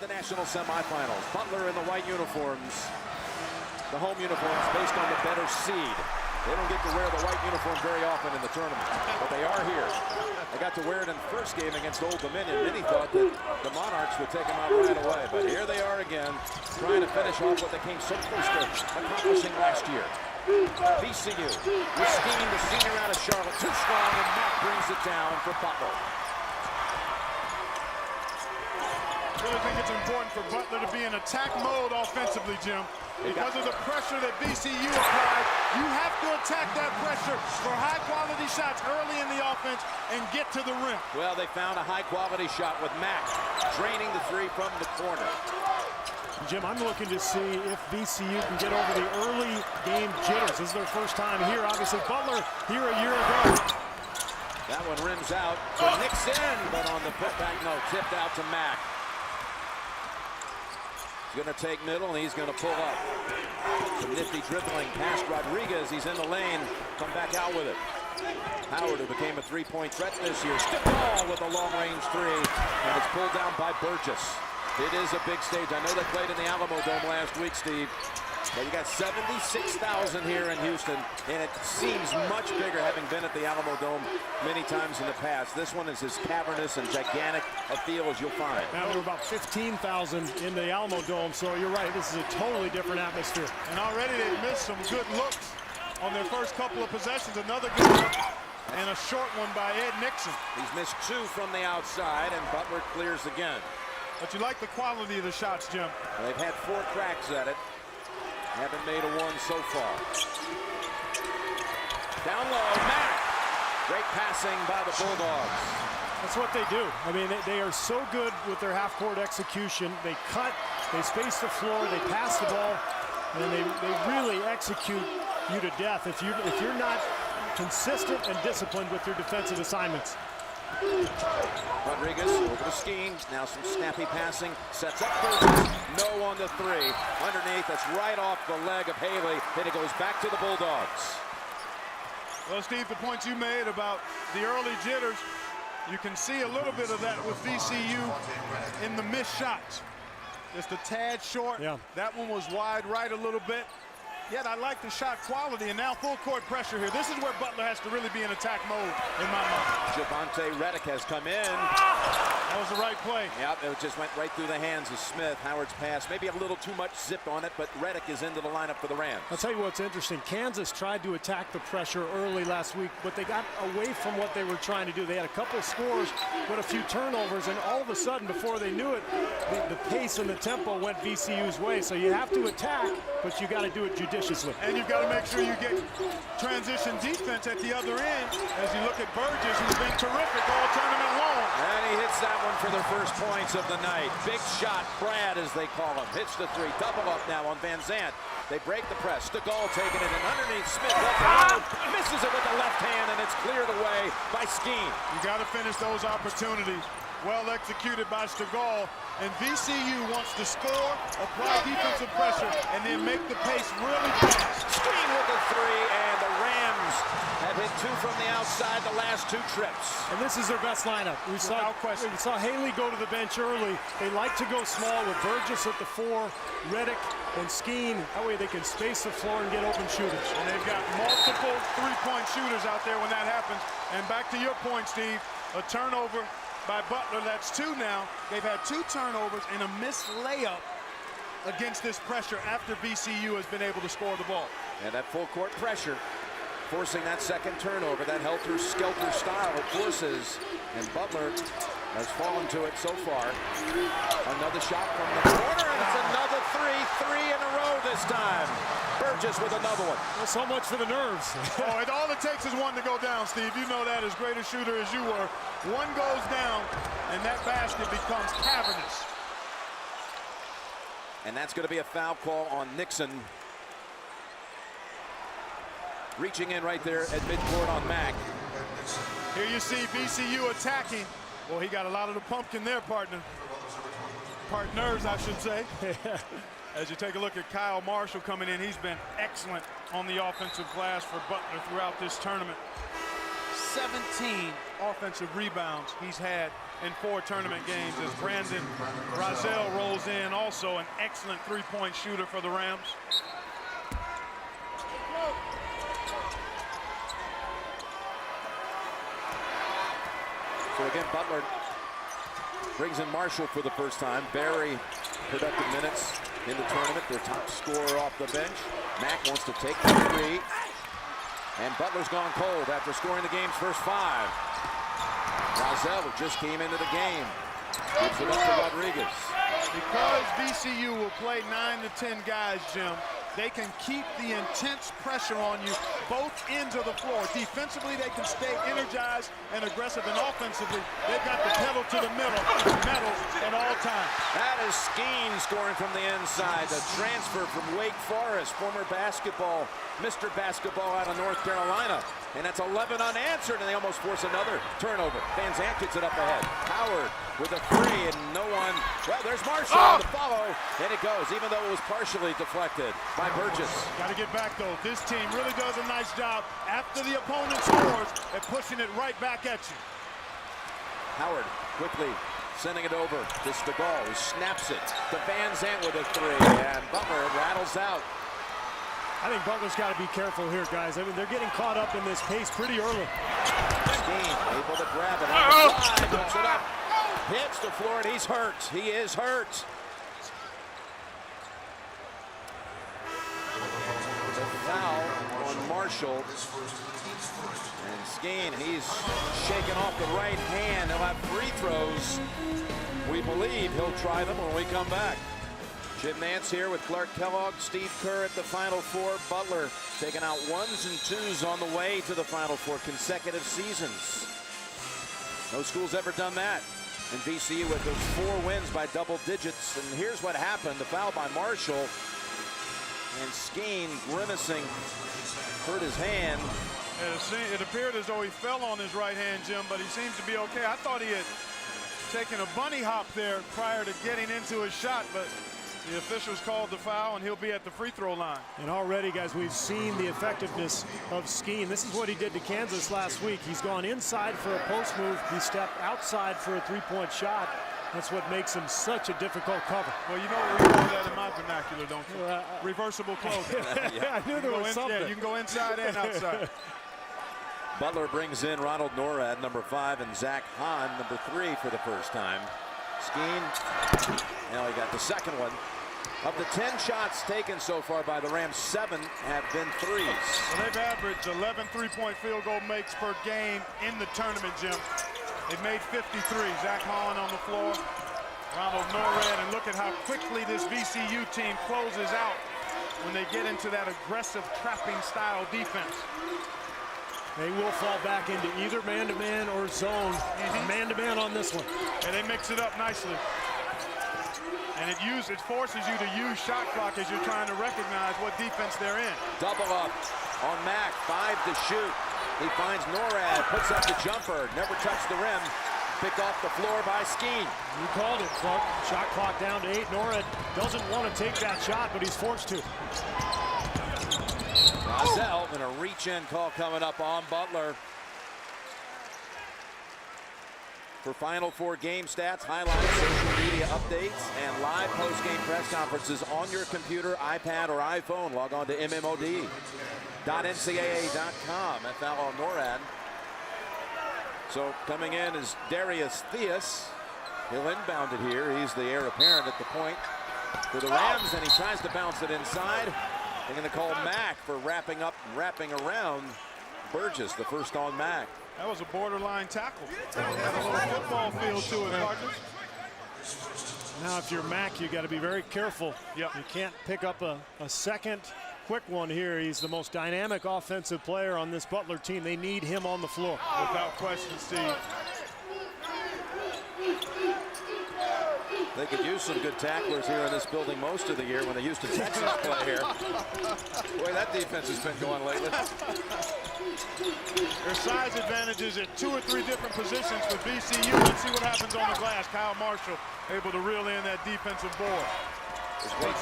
the national semifinals. Butler in the white uniforms. The home uniforms based on the better seed. They don't get to wear the white uniform very often in the tournament, but they are here. They got to wear it in the first game against Old Dominion. Many thought that the Monarchs would take them out right away, but here they are again, trying to finish off what they came so close to accomplishing last year. VCU, with Skeen, the senior out of Charlotte, too strong, and Mack brings it down for Butler. I really think it's important for Butler to be in attack mode offensively, Jim. Because of the pressure that VCU applied, you have to attack that pressure for high-quality shots early in the offense and get to the rim. Well, they found a high-quality shot with Mack draining the three from the corner. Jim, I'm looking to see if VCU can get over the early game jitters. This is their first time here. Obviously, Butler here a year ago. That one rims out to Nixon, but on the putback, no, tipped out to Mack. Going to take middle, and he's going to pull up. Some nifty dribbling past Rodriguez. He's in the lane. Come back out with it. Howard, who became a three-point threat this year, stiff ball with a long-range three, and it's pulled down by Burgess. It is a big stage. I know they played in the Alamo Dome last week, Steve. But you got 76,000 here in Houston, and it seems much bigger having been at the Alamo Dome many times in the past. This one is as cavernous and gigantic a feel as you'll find. Now there were about 15,000 in the Alamo Dome, so you're right. This is a totally different atmosphere. And already they've missed some good looks on their first couple of possessions. Another good look and a short one by Ed Nixon. He's missed two from the outside, and Butler clears again. But you like the quality of the shots, Jim. They've had 4 cracks at it. Haven't made a one so far. Down low, Mack. Great passing by the Bulldogs. That's what they do. I mean, they are so good with their half-court execution. They cut, they space the floor, they pass the ball, and they really execute you to death if you're not consistent and disciplined with your defensive assignments. Rodriguez over to Skeen. Now some snappy passing. Sets up Burgess. No on the three. Underneath, that's right off the leg of Haley. Then it goes back to the Bulldogs. Well, Steve, the point you made about the early jitters, you can see a little bit of that with VCU in the missed shots. Just a tad short. Yeah. That one was wide right a little bit. Yet I like the shot quality, and now full court pressure here. This is where Butler has to really be in attack mode, in my mind. Javonte Reddick has come in. That was the right play. Yep, it just went right through the hands of Smith. Howard's pass, maybe a little too much zip on it, but Reddick is into the lineup for the Rams. I'll tell you what's interesting. Kansas tried to attack the pressure early last week, but they got away from what they were trying to do. They had a couple of scores, but a few turnovers, and all of a sudden, before they knew it, the pace and the tempo went VCU's way. So you have to attack, but you got to do it judiciously. And you've got to make sure you get transition defense at the other end as you look at Burgess, who's been terrific all tournament long. And he hits that one for the first points of the night. Big shot, Brad, as they call him. Hits the three. Double up now on Van Zandt. They break the press. Stegall taking it, and underneath Smith misses it with the left hand, and it's cleared away by Skeen. You got to finish those opportunities. Well executed by Stegall. And VCU wants to score, apply defensive pressure, and then make the pace really fast. Skeen with the three, and the Rams have hit 2 from the outside the last 2 trips. And this is their best lineup. We saw Haley go to the bench early. They like to go small with Burgess at the 4, Reddick and Skeen. That way they can space the floor and get open shooters. And they've got multiple three-point shooters out there when that happens. And back to your point, Steve, a turnover by Butler. That's 2 now. They've had 2 turnovers and a missed layup against this pressure after VCU has been able to score the ball. And that full court pressure forcing that second turnover, that helter-skelter style it forces, and Butler has fallen to it so far. Another shot from the corner, and it's another three in a row this time. Burgess with another one. Well, so much for the nerves. All it takes is one to go down, Steve. You know that as great a shooter as you were. One goes down, and that basket becomes cavernous. And that's going to be a foul call on Nixon. Reaching in right there at midcourt on Mack. Here you see VCU attacking. Well, he got a lot of the pumpkin there, partner. Partners, I should say. As you take a look at Kyle Marshall coming in, he's been excellent on the offensive glass for Butler throughout this tournament. 17 offensive rebounds he's had in 4 tournament games as Brandon Brazel rolls in, also an excellent three-point shooter for the Rams. So again, Butler brings in Marshall for the first time. Very productive minutes in the tournament. Their top scorer off the bench. Mack wants to take the 3. And Butler's gone cold after scoring the game's first 5. Brazel just came into the game. Gives it up to Rodriguez. Because VCU will play 9 to 10 guys, Jim, they can keep the intense pressure on you both ends of the floor. Defensively, they can stay energized and aggressive, and offensively, they've got the pedal to the metal at all times. That is Skeen scoring from the inside. The transfer from Wake Forest, former basketball, Mr. Basketball out of North Carolina. And that's 11 unanswered, and they almost force another turnover. Van Zandt gets it up ahead. Howard with a 3, and no one. Well, there's Marshall on the follow, and it goes, even though it was partially deflected by Burgess. Got to get back, though. This team really does a nice job after the opponent scores at pushing it right back at you. Howard quickly sending it over to Stegall, who snaps it to Van Zandt with a 3, and Butler rattles out. I think Butler's got to be careful here, guys. I mean, they're getting caught up in this pace pretty early. Skeen able to grab it on the side, puts it up, hits the floor, and he's hurt. He is hurt. The foul on Marshall. And Skeen, he's shaking off the right hand. He'll have free throws. We believe he'll try them when we come back. Jim Nance here with Clark Kellogg, Steve Kerr at the Final Four. Butler taking out 1s and 2s on the way to the Final Four consecutive seasons. No school's ever done that. And VCU with those 4 wins by double digits. And here's what happened. The foul by Marshall. And Skeen grimacing, hurt his hand. It appeared as though he fell on his right hand, Jim, but he seems to be okay. I thought he had taken a bunny hop there prior to getting into his shot, but the officials called the foul, and he'll be at the free throw line. And already, guys, we've seen the effectiveness of Skeen. This is what he did to Kansas last week. He's gone inside for a post move. He stepped outside for a 3-point shot. That's what makes him such a difficult cover. Well, you know what we call that in my vernacular, don't you? Reversible clothing. Yeah, I knew there was something. Yeah, you can go inside and outside. Butler brings in Ronald Norad, number 5, and Zach Hahn, number 3, for the first time. Skeen, now he got the second one. Of the 10 shots taken so far by the Rams, 7 have been 3s. Well, they've averaged 11 3-point field goal makes per game in the tournament, Jim. They've made 53. Zach Hahn on the floor, Ronald Norad, and look at how quickly this VCU team closes out when they get into that aggressive trapping style defense. They will fall back into either man-to-man or zone. Man-to-man on this one. And they mix it up nicely. And it forces you to use shot clock as you're trying to recognize what defense they're in. Double up on Mack, 5 to shoot. He finds Norad, puts up the jumper, never touched the rim. Picked off the floor by Skeen. You called it, Clark. Shot clock down to 8. Norad doesn't want to take that shot, but he's forced to. Brazel, and a reach-in call coming up on Butler. For Final Four game stats, highlights, social media updates, and live post-game press conferences on your computer, iPad, or iPhone. Log on to mmod.ncaa.com. Foul on Norad. So coming in is Darius Theus. He'll inbound it here. He's the heir apparent at the point for the Rams, and he tries to bounce it inside. They're going to call Mack for wrapping around Burgess, the first on Mack. That was a borderline tackle. Had a little football feel to it, Rogers. Now, if you're Mack, you got to be very careful. Yep. You can't pick up a second quick one here. He's the most dynamic offensive player on this Butler team. They need him on the floor. Without question, Steve. They could use some good tacklers here in this building most of the year when the Houston Texans play here. Boy, that defense has been going lately. There's size advantages at 2 or 3 different positions for VCU. Let's see what happens on the glass. Kyle Marshall able to reel in that defensive board. But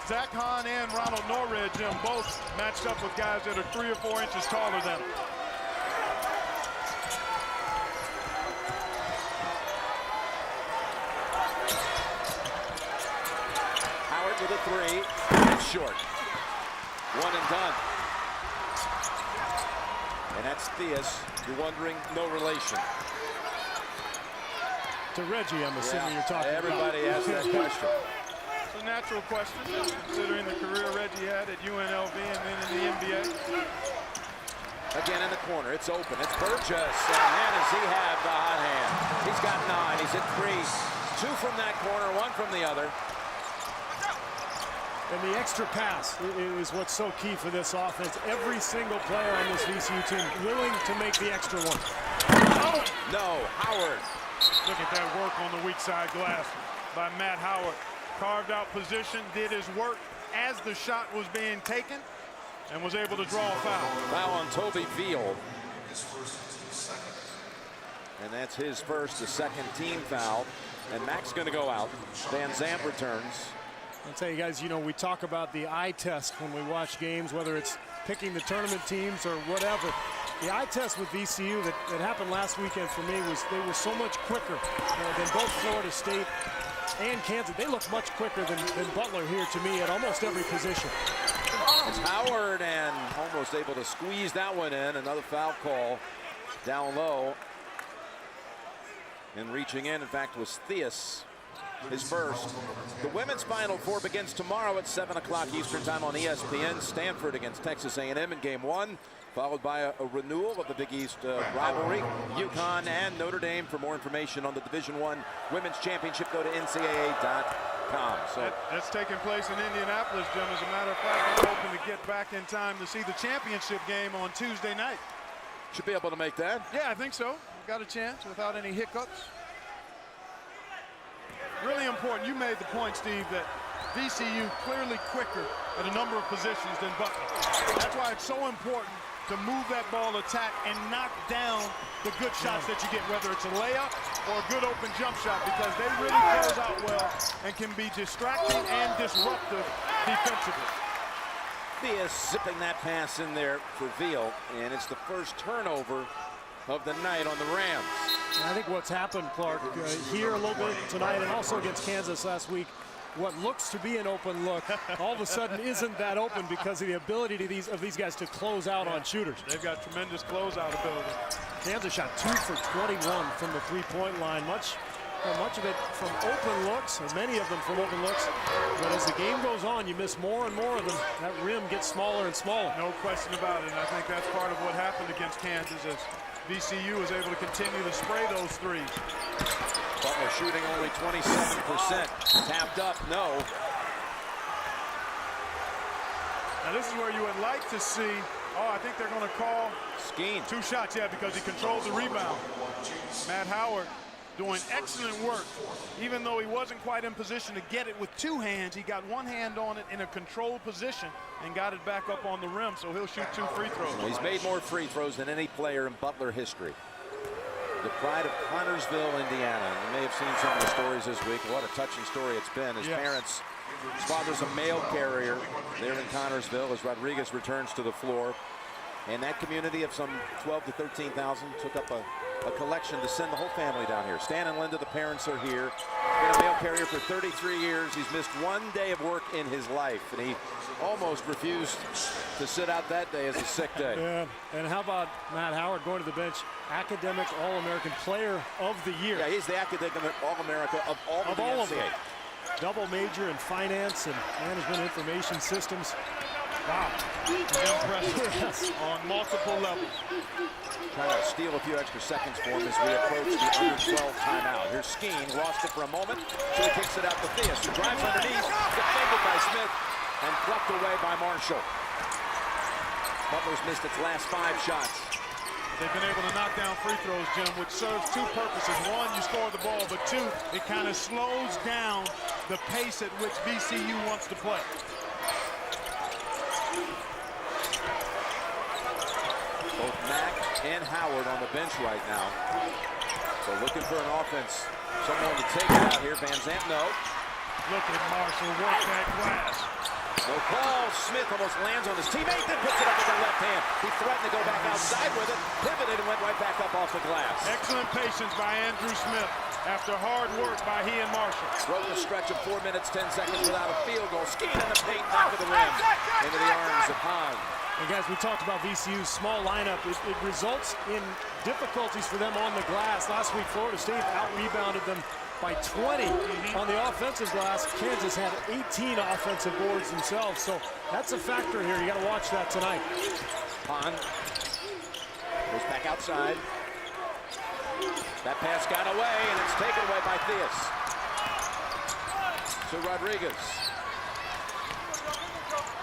Zach Hahn and Ronald Norad, Jim, both matched up with guys that are 3 or 4 inches taller than them. Howard with a three. That's short. One and done. And that's Theus. You're wondering, no relation. To Reggie, I'm assuming you're talking Everybody about. asks that question. It's a natural question, considering the career Reggie had at UNLV and then in the NBA. Again in the corner, it's open, it's Burgess, and man, does he have the hot hand. He's got 9, he's at 3. 2 from that corner, 1 from the other. And the extra pass is what's so key for this offense. Every single player on this VCU team willing to make the extra one. No, Howard. Look at that work on the weak side glass by Matt Howard. Carved out position, did his work as the shot was being taken, and was able to draw a foul. Foul on Toby Veal. And that's his first, the second team foul. And Mac's going to go out. Van Zandt returns. I'll tell you guys, you know, we talk about the eye test when we watch games, whether it's picking the tournament teams or whatever. The eye test with VCU that happened last weekend for me was they were so much quicker than both Florida State and Kansas. They look much quicker than Butler here to me at almost every position. It's Howard and almost able to squeeze that one in. Another foul call down low. And reaching in fact, was Theus, his first. The women's Final Four begins tomorrow at 7 o'clock Eastern Time on ESPN. Stanford against Texas A&M in Game 1, followed by a renewal of the Big East rivalry. UConn and Notre Dame. For more information on the Division I Women's Championship, go to NCAA.com. So that's taking place in Indianapolis, Jim. As a matter of fact, I'm hoping to get back in time to see the championship game on Tuesday night. should be able to make that. Yeah, I think so. Got a chance without any hiccups. Really important. You made the point, Steve, that VCU clearly quicker at a number of positions than Butler. That's why it's so important to move that ball, attack, and knock down the good shots that you get, whether it's a layup or a good open jump shot, because they really close out well and can be distracting and disruptive defensively. Theus zipping that pass in there for Veal, and it's the first turnover of the night on the Rams. And I think what's happened, Clark, here a little bit tonight and also against Kansas last week, what looks to be an open look all of a sudden isn't that open because of the ability of these guys to close out on shooters. They've got tremendous closeout ability. Kansas shot 2 for 21 from the three-point line. Much of it from open looks, and many of them from open looks. But as the game goes on, you miss more and more of them. That rim gets smaller and smaller. No question about it. And I think that's part of what happened against Kansas, as VCU was able to continue to spray those threes. Butler shooting only 27%. Tapped up, no. Now this is where you would like to see, I think they're going to call Skeen. 2 shots, yeah, because he controlled the rebound. Matt Howard doing excellent work. Even though he wasn't quite in position to get it with 2 hands, he got 1 hand on it in a controlled position and got it back up on the rim, so he'll shoot 2 free throws. He's made more free throws than any player in Butler history. The pride of Connorsville, Indiana. You may have seen some of the stories this week. What a touching story it's been. His parents, his father's a mail carrier there in Connorsville as Rodriguez returns to the floor. And that community of some 12 to 13,000 took up a collection to send the whole family down here. Stan and Linda, the parents, are here. Been a mail carrier for 33 years. He's missed 1 day of work in his life, and he almost refused to sit out that day as a sick day. Yeah, and how about Matt Howard going to the bench? Academic All-American Player of the Year. Yeah, he's the academic All-America of all of the NCAA. Double major in finance and management information systems. Wow. Impressive. Yes. On multiple levels. Trying to steal a few extra seconds for him as we approach the under-12 timeout. Here's Skeen, lost it for a moment, so he kicks it out to Theus, who drives underneath, defended by Smith, and plucked away by Marshall. Butler's missed its last 5 shots. They've been able to knock down free throws, Jim, which serves 2 purposes. 1, you score the ball, but 2, it kind of slows down the pace at which VCU wants to play. Both Mack and Howard on the bench right now. So looking for an offense, someone to take it out here. Van Zandt, no. Look at Marshall work that glass. No call. Smith almost lands on his teammate, then puts it up with the left hand. He threatened to go back outside with it, pivoted, and went right back up off the glass. Excellent patience by Andrew Smith after hard work by he and Marshall. Broke a stretch of 4 minutes, 10 seconds without a field goal. Skiing in the paint, back of the rim, into the arms of Hahn. And guys, we talked about VCU's small lineup. It results in difficulties for them on the glass. Last week, Florida State out-rebounded them by 20 on the offensive glass. Kansas had 18 offensive boards themselves, so that's a factor here. You got to watch that tonight. Hahn goes back outside. That pass got away, and it's taken away by Theus. To Rodriguez.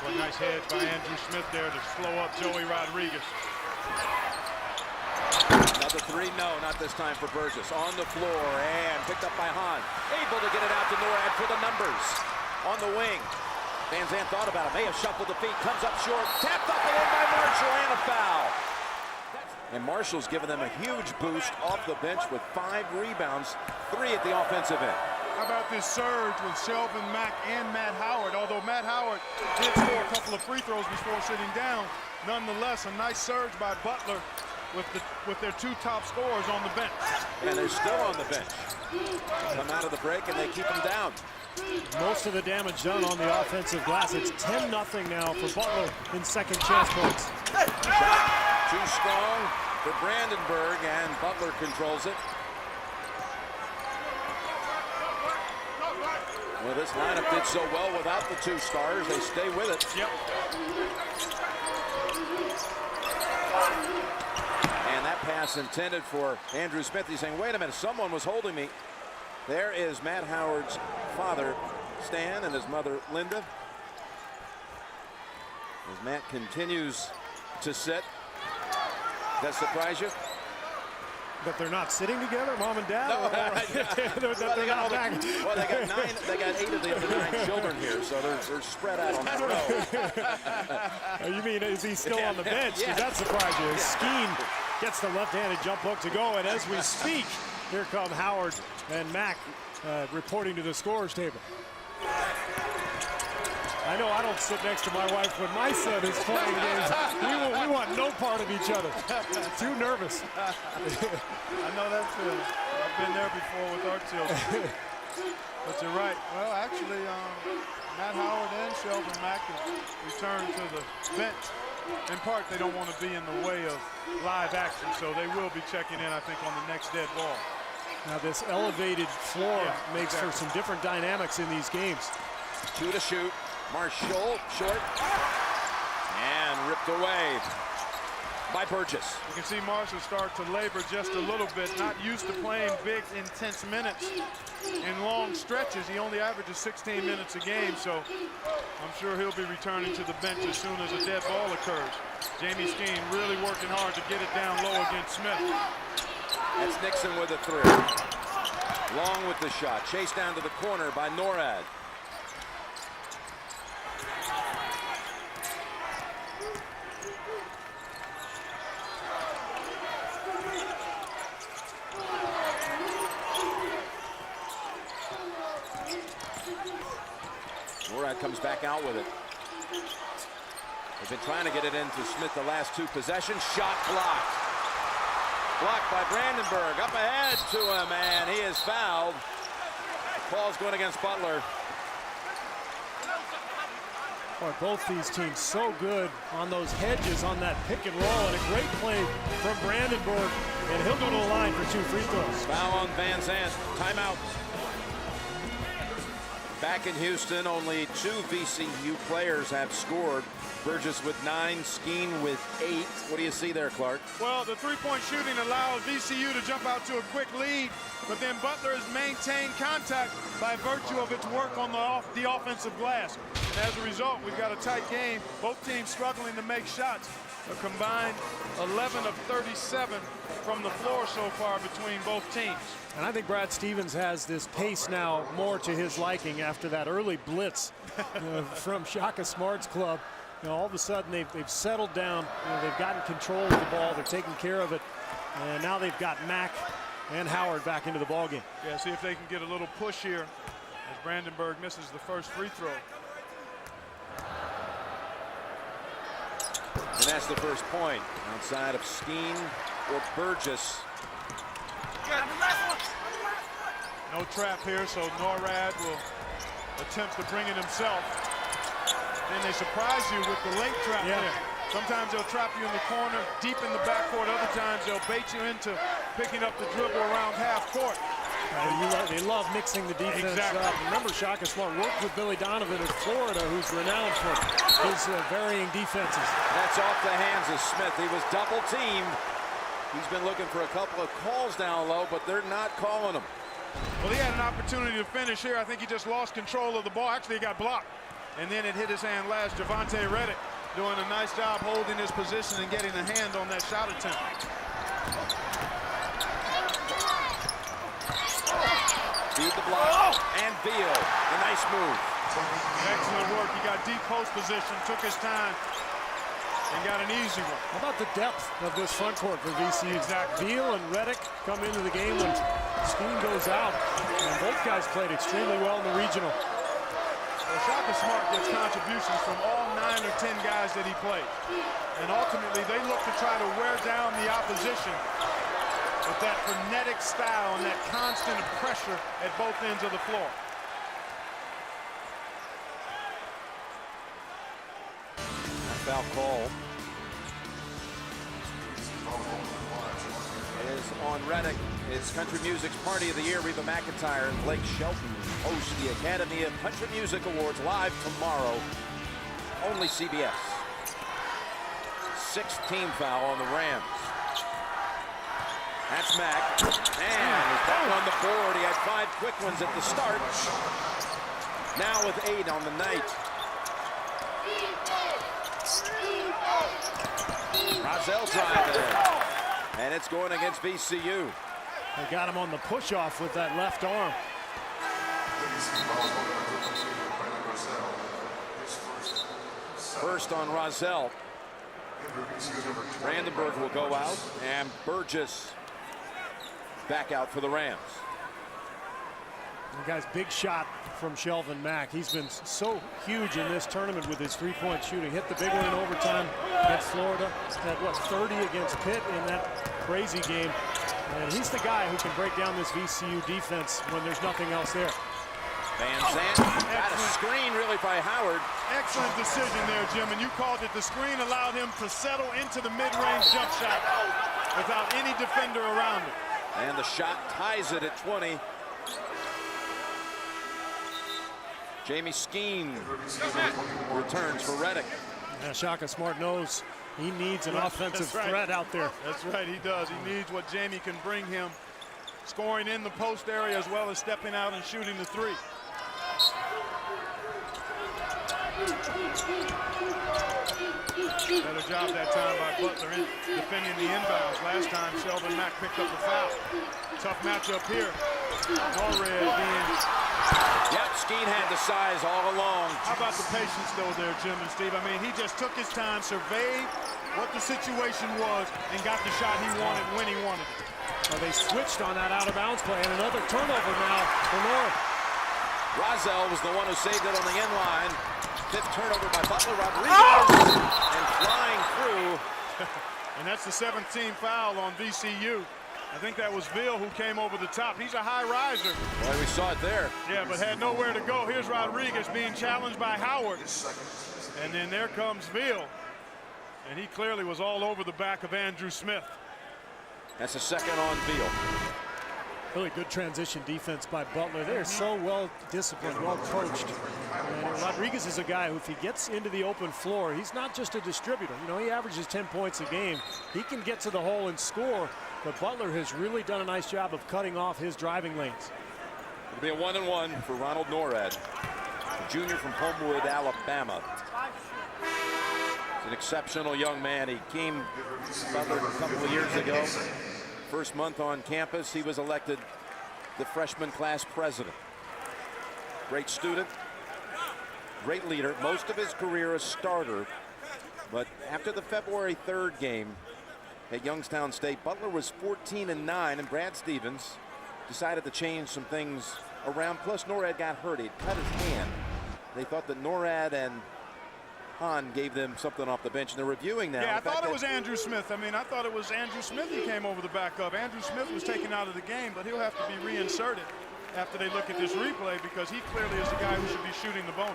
What a nice head by Andrew Smith there to slow up Joey Rodriguez. Another three, no, not this time for Burgess. On the floor and picked up by Hahn. Able to get it out to Norad for the numbers. On the wing. Van Zandt thought about it, may have shuffled the feet, comes up short, tapped up and in by Marshall, and a foul. And Marshall's given them a huge boost off the bench with 5 rebounds, 3 at the offensive end. How about this surge with Shelvin Mack and Matt Howard? Although Matt Howard did score a couple of free throws before sitting down, nonetheless, a nice surge by Butler with their 2 top scorers on the bench. And they're still on the bench. Come out of the break and they keep them down. Most of the damage done on the offensive glass. It's 10-0 now for Butler in second chance points. Shot too strong for Brandenburg, and Butler controls it. Well, this lineup did so well without the 2 stars. They stay with it. Yep. And that pass intended for Andrew Smith. He's saying, wait a minute, someone was holding me. There is Matt Howard's father, Stan, and his mother, Linda. As Matt continues to sit. Does that surprise you? But they're not sitting together, mom and dad? No, They're not back. Well, they got 9. They got 8 of the 9 children here, so they're spread out on the row. You mean, is he still on the bench? Yeah. Does that surprise you? Skeen gets the left-handed jump hook to go, and as we speak, here come Howard and Mack reporting to the scorer's table. I know I don't sit next to my wife when my son is playing games. We want no part of each other. Too nervous. I know that feeling. I've been there before with our children. But you're right. Well, actually, Matt Howard and Shelvin Mack have returned to the bench. In part, they don't want to be in the way of live action, so they will be checking in, I think, on the next dead ball. Now, this elevated floor makes for some different dynamics in these games. 2 to shoot. Marshall, short, and ripped away by Burgess. You can see Marshall start to labor just a little bit, not used to playing big, intense minutes in long stretches. He only averages 16 minutes a game, so I'm sure he'll be returning to the bench as soon as a dead ball occurs. Jamie Skeen really working hard to get it down low against Smith. That's Nixon with a 3. Long with the shot, chased down to the corner by Norad. Norad comes back out with it. They've been trying to get it into Smith the last 2 possessions. Shot blocked. Blocked by Brandenburg. Up ahead to him, and he is fouled. Ball's going against Butler. Boy, both these teams so good on those hedges on that pick and roll, and a great play from Brandenburg, and he'll go to the line for 2 free throws. Foul on Van Zandt. Timeout. Back in Houston, only 2 VCU players have scored. Burgess with 9, Skeen with 8. What do you see there, Clark? Well, the 3-point shooting allowed VCU to jump out to a quick lead, but then Butler has maintained contact by virtue of its work on the offensive glass. And as a result, we've got a tight game. Both teams struggling to make shots. A combined 11 of 37 from the floor so far between both teams. And I think Brad Stevens has this pace now more to his liking after that early blitz from Shaka Smart's club. You know, all of a sudden they've settled down. You know, they've gotten control of the ball. They're taking care of it. And now they've got Mack and Howard back into the ballgame. Yeah, see if they can get a little push here as Brandenburg misses the first free throw. And that's the first point. Outside of Skeen or Burgess. No trap here, so Norrad will attempt to bring it himself. Then they surprise you with the late trap there. Sometimes they'll trap you in the corner, deep in the backcourt. Other times they'll bait you into picking up the dribble around half court. They love mixing the defense up. Remember, Shaka Smart worked with Billy Donovan in Florida, who's renowned for his varying defenses. That's off the hands of Smith. He was double teamed. He's been looking for a couple of calls down low, but they're not calling him. Well, he had an opportunity to finish here. I think he just lost control of the ball. Actually, he got blocked. And then it hit his hand last. Javante Reddick doing a nice job holding his position and getting a hand on that shot attempt. Feed the block and Beal. A nice move. Excellent work. He got deep post position, took his time, and got an easy one. How about the depth of this front court for VCU? Exactly. Beal and Reddick come into the game when Skeen goes out, and both guys played extremely well in the regional. Well, Shaka Smart gets contributions from all 9 or 10 guys that he played. And ultimately, they look to try to wear down the opposition with that frenetic style and that constant pressure at both ends of the floor. Foul call is on Reddick. It's Country Music's Party of the Year. Reba McEntire and Blake Shelton host the Academy of Country Music Awards live tomorrow. Only CBS. 6th team foul on the Rams. That's Mack. And he's back on the board. He had 5 quick ones at the start. Now with 8 on the night. Rozelle driving, and it's going against VCU. They got him on the push-off with that left arm. First on Rozelle. Brandenburg will go out, and Burgess back out for the Rams. The guy's big shot from Shelvin Mack. He's been so huge in this tournament with his three-point shooting. Hit the big one in overtime against Florida. Had, what, 30 against Pitt in that crazy game. And he's the guy who can break down this VCU defense when there's nothing else there. Van Zandt got a screen really by Howard. Excellent decision there, Jim, and you called it. The screen allowed him to settle into the mid-range jump shot without any defender around him. And the shot ties it at 20. Jamie Skeen returns for Reddick. Yeah, Shaka Smart knows he needs an offensive threat out there. That's right, he does. He needs what Jamie can bring him, scoring in the post area as well as stepping out and shooting the three. Better job that time by Butler in defending the inbounds. Last time, Shelvin Mack picked up the foul. Tough matchup here. Norrad being... Yep, Skeen had the size all along. How about the patience, though, there, Jim and Steve? I mean, he just took his time, surveyed what the situation was, and got the shot he wanted when he wanted it. Well, they switched on that out-of-bounds play, and another turnover now for North. Rozelle was the one who saved it on the end line. 5th turnover by Butler. Rodriguez and flying through. And that's the 7th team foul on VCU. I think that was Veal who came over the top. He's a high riser. Well, we saw it there. Yeah, but had nowhere to go. Here's Rodriguez being challenged by Howard. And then there comes Veal. And he clearly was all over the back of Andrew Smith. That's a second on Veal. Really good transition defense by Butler. They're so well disciplined, well coached. And Rodriguez is a guy who, if he gets into the open floor, he's not just a distributor. You know, he averages 10 points a game. He can get to the hole and score, but Butler has really done a nice job of cutting off his driving lanes. It'll be a 1-and-1 for Ronald Norrad, a junior from Homewood, Alabama. He's an exceptional young man. He came to Butler a couple of years ago. First month on campus, he was elected the freshman class president. Great student, great leader. Most of his career a starter, but after the February 3rd game at Youngstown State, Butler was 14-9, and Brad Stevens decided to change some things around. Plus, Norrad got hurt. He'd cut his hand. They thought that Norrad and Hahn gave them something off the bench, and they're reviewing now. Yeah, I thought it was Andrew Smith. I mean, I thought it was Andrew Smith who came over the backup. Andrew Smith was taken out of the game, but he'll have to be reinserted after they look at this replay because he clearly is the guy who should be shooting the bonus.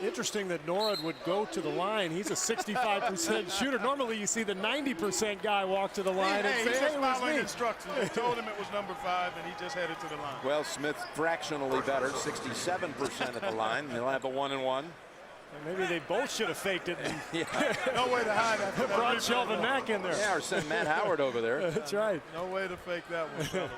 Interesting that Norwood would go to the line. He's a 65% shooter. Normally you see the 90% guy walk to the line and say, he's hey, just it was following me. instructions. They told him it was number 5, and he just headed to the line. Well, Smith fractionally better, 67% at the line. He'll have a 1-and-1. Maybe they both should have faked it and No way to hide after that. brought Shelvin Mack in there. Yeah, or send Matt Howard over there. That's right. No way to fake that one, fellas.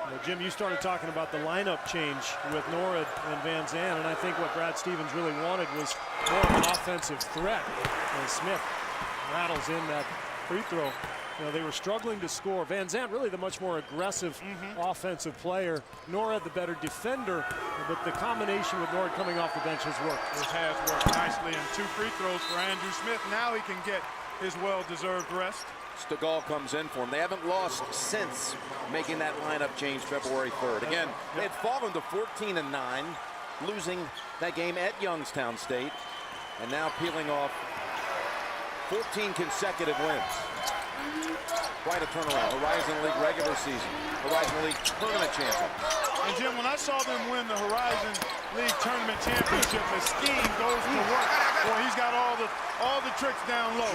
Well, Jim, you started talking about the lineup change with Norwood and Van Zandt, and I think what Brad Stevens really wanted was more of an offensive threat. And Smith rattles in that free throw. You know, they were struggling to score. Van Zandt really the much more aggressive offensive player. Norwood the better defender, but the combination with Norwood coming off the bench has worked. It has worked nicely, and 2 free throws for Andrew Smith. Now he can get his well-deserved rest. Stegall comes in for him. They haven't lost since making that lineup change February 3rd. Again, they had fallen to 14-9, losing that game at Youngstown State, and now peeling off 14 consecutive wins. Quite a turnaround. Horizon League regular season, Horizon League tournament champions. And Jim, when I saw them win the Horizon League Tournament Championship, the scheme goes to work. Boy, he's got all the tricks down low.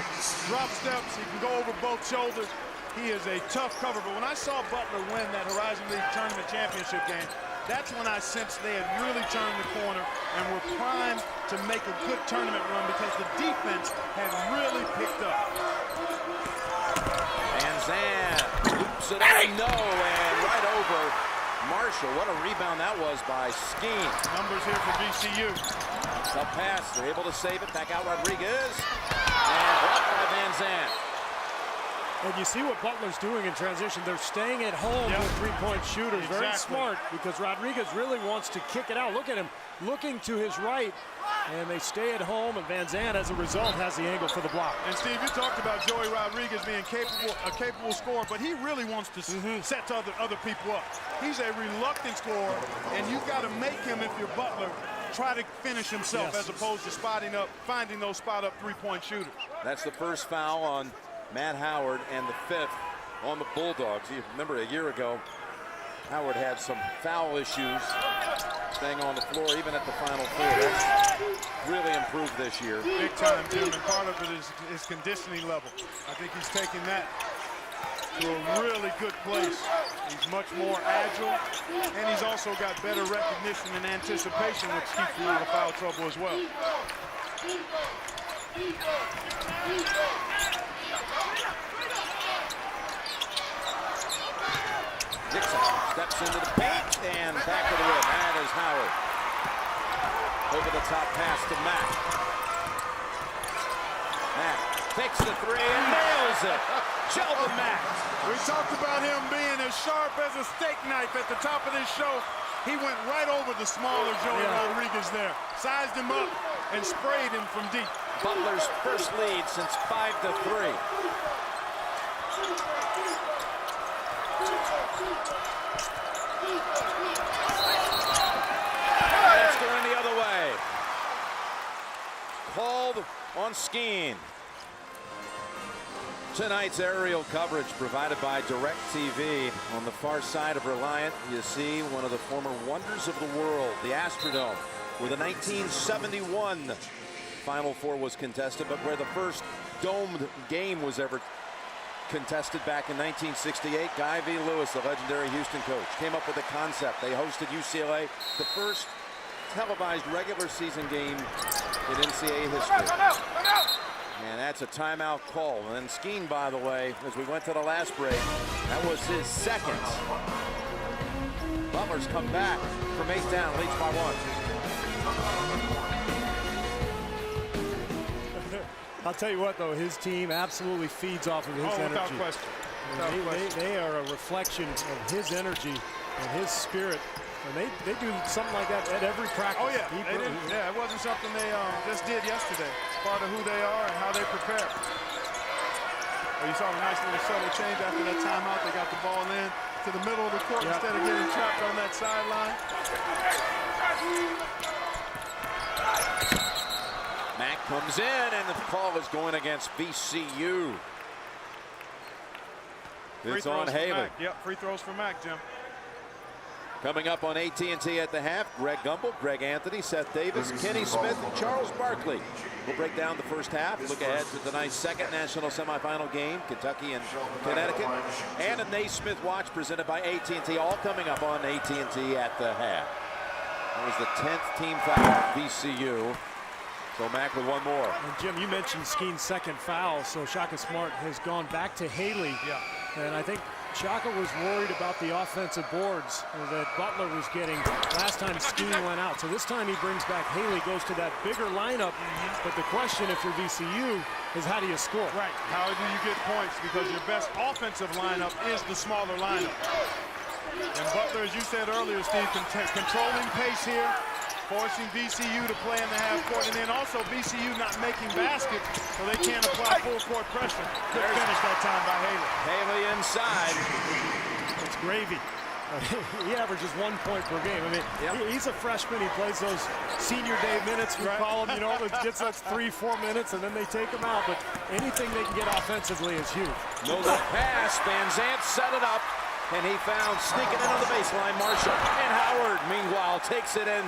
Drop steps, he can go over both shoulders. He is a tough cover. But when I saw Butler win that Horizon League Tournament Championship game, that's when I sensed they had really turned the corner and were primed to make a good tournament run because the defense had really picked up. Van Zandt loops it up, no, and right over Marshall. What a rebound that was by Skeen. Numbers here for VCU. Tough pass, they're able to save it, back out Rodriguez, and blocked by Van Zandt. And you see what Butler's doing in transition. They're staying at home with three-point shooters. Exactly. Very smart because Rodriguez really wants to kick it out. Look at him looking to his right. And they stay at home, and Van Zandt, as a result, has the angle for the block. And Steve, you talked about Joey Rodriguez being a capable scorer, but he really wants to set other people up. He's a reluctant scorer, and you've got to make him, if you're Butler, try to finish himself as opposed to finding those spot-up three-point shooters. That's the first foul on Matt Howard and the 5th on the Bulldogs. You remember a year ago, Howard had some foul issues staying on the floor, even at the Final Four. That's really improved this year. Big time, Jim, and part of it is his conditioning level. I think he's taken that to a really good place. He's much more agile, and he's also got better recognition and anticipation, which keeps him out of foul trouble as well. Dixon steps into the paint and back to the rim. That is Howard. Over the top pass to Mack. Mack takes the 3 and nails it. Shelvin Mack. We talked about him being as sharp as a steak knife at the top of this show. He went right over the smaller Joey Rodriguez there. Sized him up and sprayed him from deep. Butler's first lead since 5-3. That's going the other way. Called on Skeen. Tonight's aerial coverage provided by DirecTV. On the far side of Reliant, you see one of the former wonders of the world, the Astrodome, where the 1971 Final Four was contested, but where the first domed game was ever contested back in 1968. Guy V. Lewis, the legendary Houston coach, came up with the concept. They hosted UCLA, the first televised regular season game in NCAA history. And that's a timeout call. And then Skeen, by the way, as we went to the last break, that was his second. Butler's come back from 8 down, leads by 1. I'll tell you what, though, his team absolutely feeds off of his energy. Without question. They are a reflection of his energy and his spirit. And they do something like that at every practice. Oh, yeah. It wasn't something they just did yesterday. It's part of who they are and how they prepare. Well, you saw a nice little subtle change after that timeout. They got the ball in to the middle of the court instead of getting trapped on that sideline. comes in, and the call is going against VCU. It's on Haley. Yep, free throws for Mac, Jim. Coming up on AT&T at the half, Greg Gumbel, Greg Anthony, Seth Davis, Kenny Smith, and Charles Barkley. We'll break down the first half, look ahead to tonight's second national semifinal game, Kentucky and Connecticut, and a Naismith Watch presented by AT&T, all coming up on AT&T at the half. That was the 10th team foul, VCU. So Mac with one more. And Jim, you mentioned Skeen's second foul, so Shaka Smart has gone back to Haley. Yeah. And I think Shaka was worried about the offensive boards that Butler was getting last time Skeen went out. So this time he brings back Haley, goes to that bigger lineup. But the question, if you're VCU, is how do you score? Right. How do you get points? Because your best offensive lineup is the smaller lineup. And Butler, as you said earlier, Steve, controlling pace here, forcing VCU to play in the half court, and then also VCU not making baskets, so they can't apply full court pressure. Good finish that time by Haley. Haley inside. It's gravy. He averages 1 point per game. I mean, he's a freshman. He plays those senior day minutes, we call them. You know, it gets us 3-4 minutes, and then they take him out. But anything they can get offensively is huge. No look pass. Van Zandt set it up, and he found sneaking in on the baseline Marshall. And Howard, meanwhile, takes it in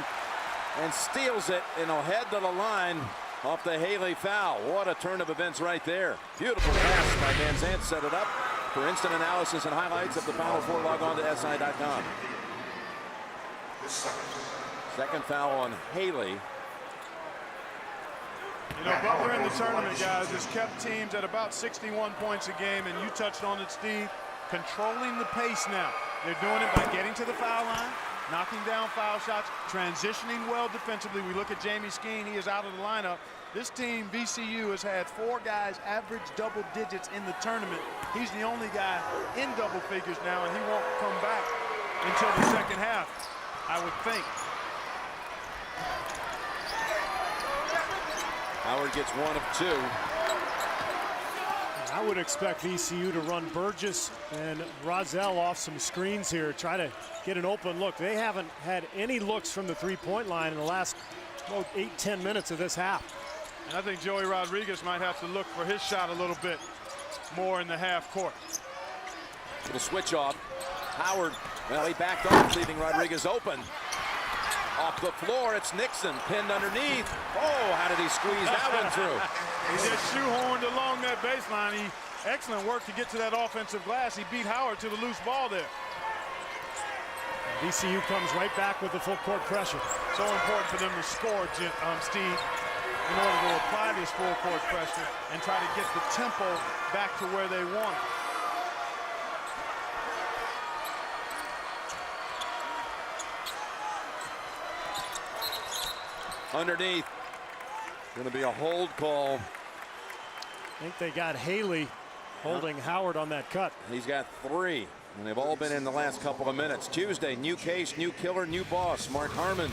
and steals it, and he'll head to the line off the Haley foul. What a turn of events right there. Beautiful pass by Van Zandt, set it up. For instant analysis and highlights of the Final Four, log on to SI.com. Second foul on Haley. You know, Butler in the tournament, guys, has kept teams at about 61 points a game, and you touched on it, Steve, controlling the pace now. They're doing it by getting to the foul line, knocking down foul shots, transitioning well defensively. We look at Jamie Skeen, he is out of the lineup. This team, VCU, has had 4 guys average double digits in the tournament. He's the only guy in double figures now, and he won't come back until the second half, I would think. Howard gets 1 of 2. I would expect VCU to run Burgess and Rozelle off some screens here, try to get an open look. They haven't had any looks from the three-point line in the last 8-10 minutes of this half. And I think Joey Rodriguez might have to look for his shot a little bit more in the half court. Little switch off. Howard, well, he backed off, leaving Rodriguez open. Off the floor, it's Nixon, pinned underneath. Oh, how did he squeeze that one through? He just shoehorned along that baseline. Excellent work to get to that offensive glass. He beat Howard to the loose ball there. VCU comes right back with the full court pressure. So important for them to score, Steve, in order to apply this full court pressure and try to get the tempo back to where they want it. Underneath, going to be a hold call. I think they got Haley holding Howard on that cut. He's got 3, and they've all been in the last couple of minutes. Tuesday, new case, new killer, new boss. Mark Harmon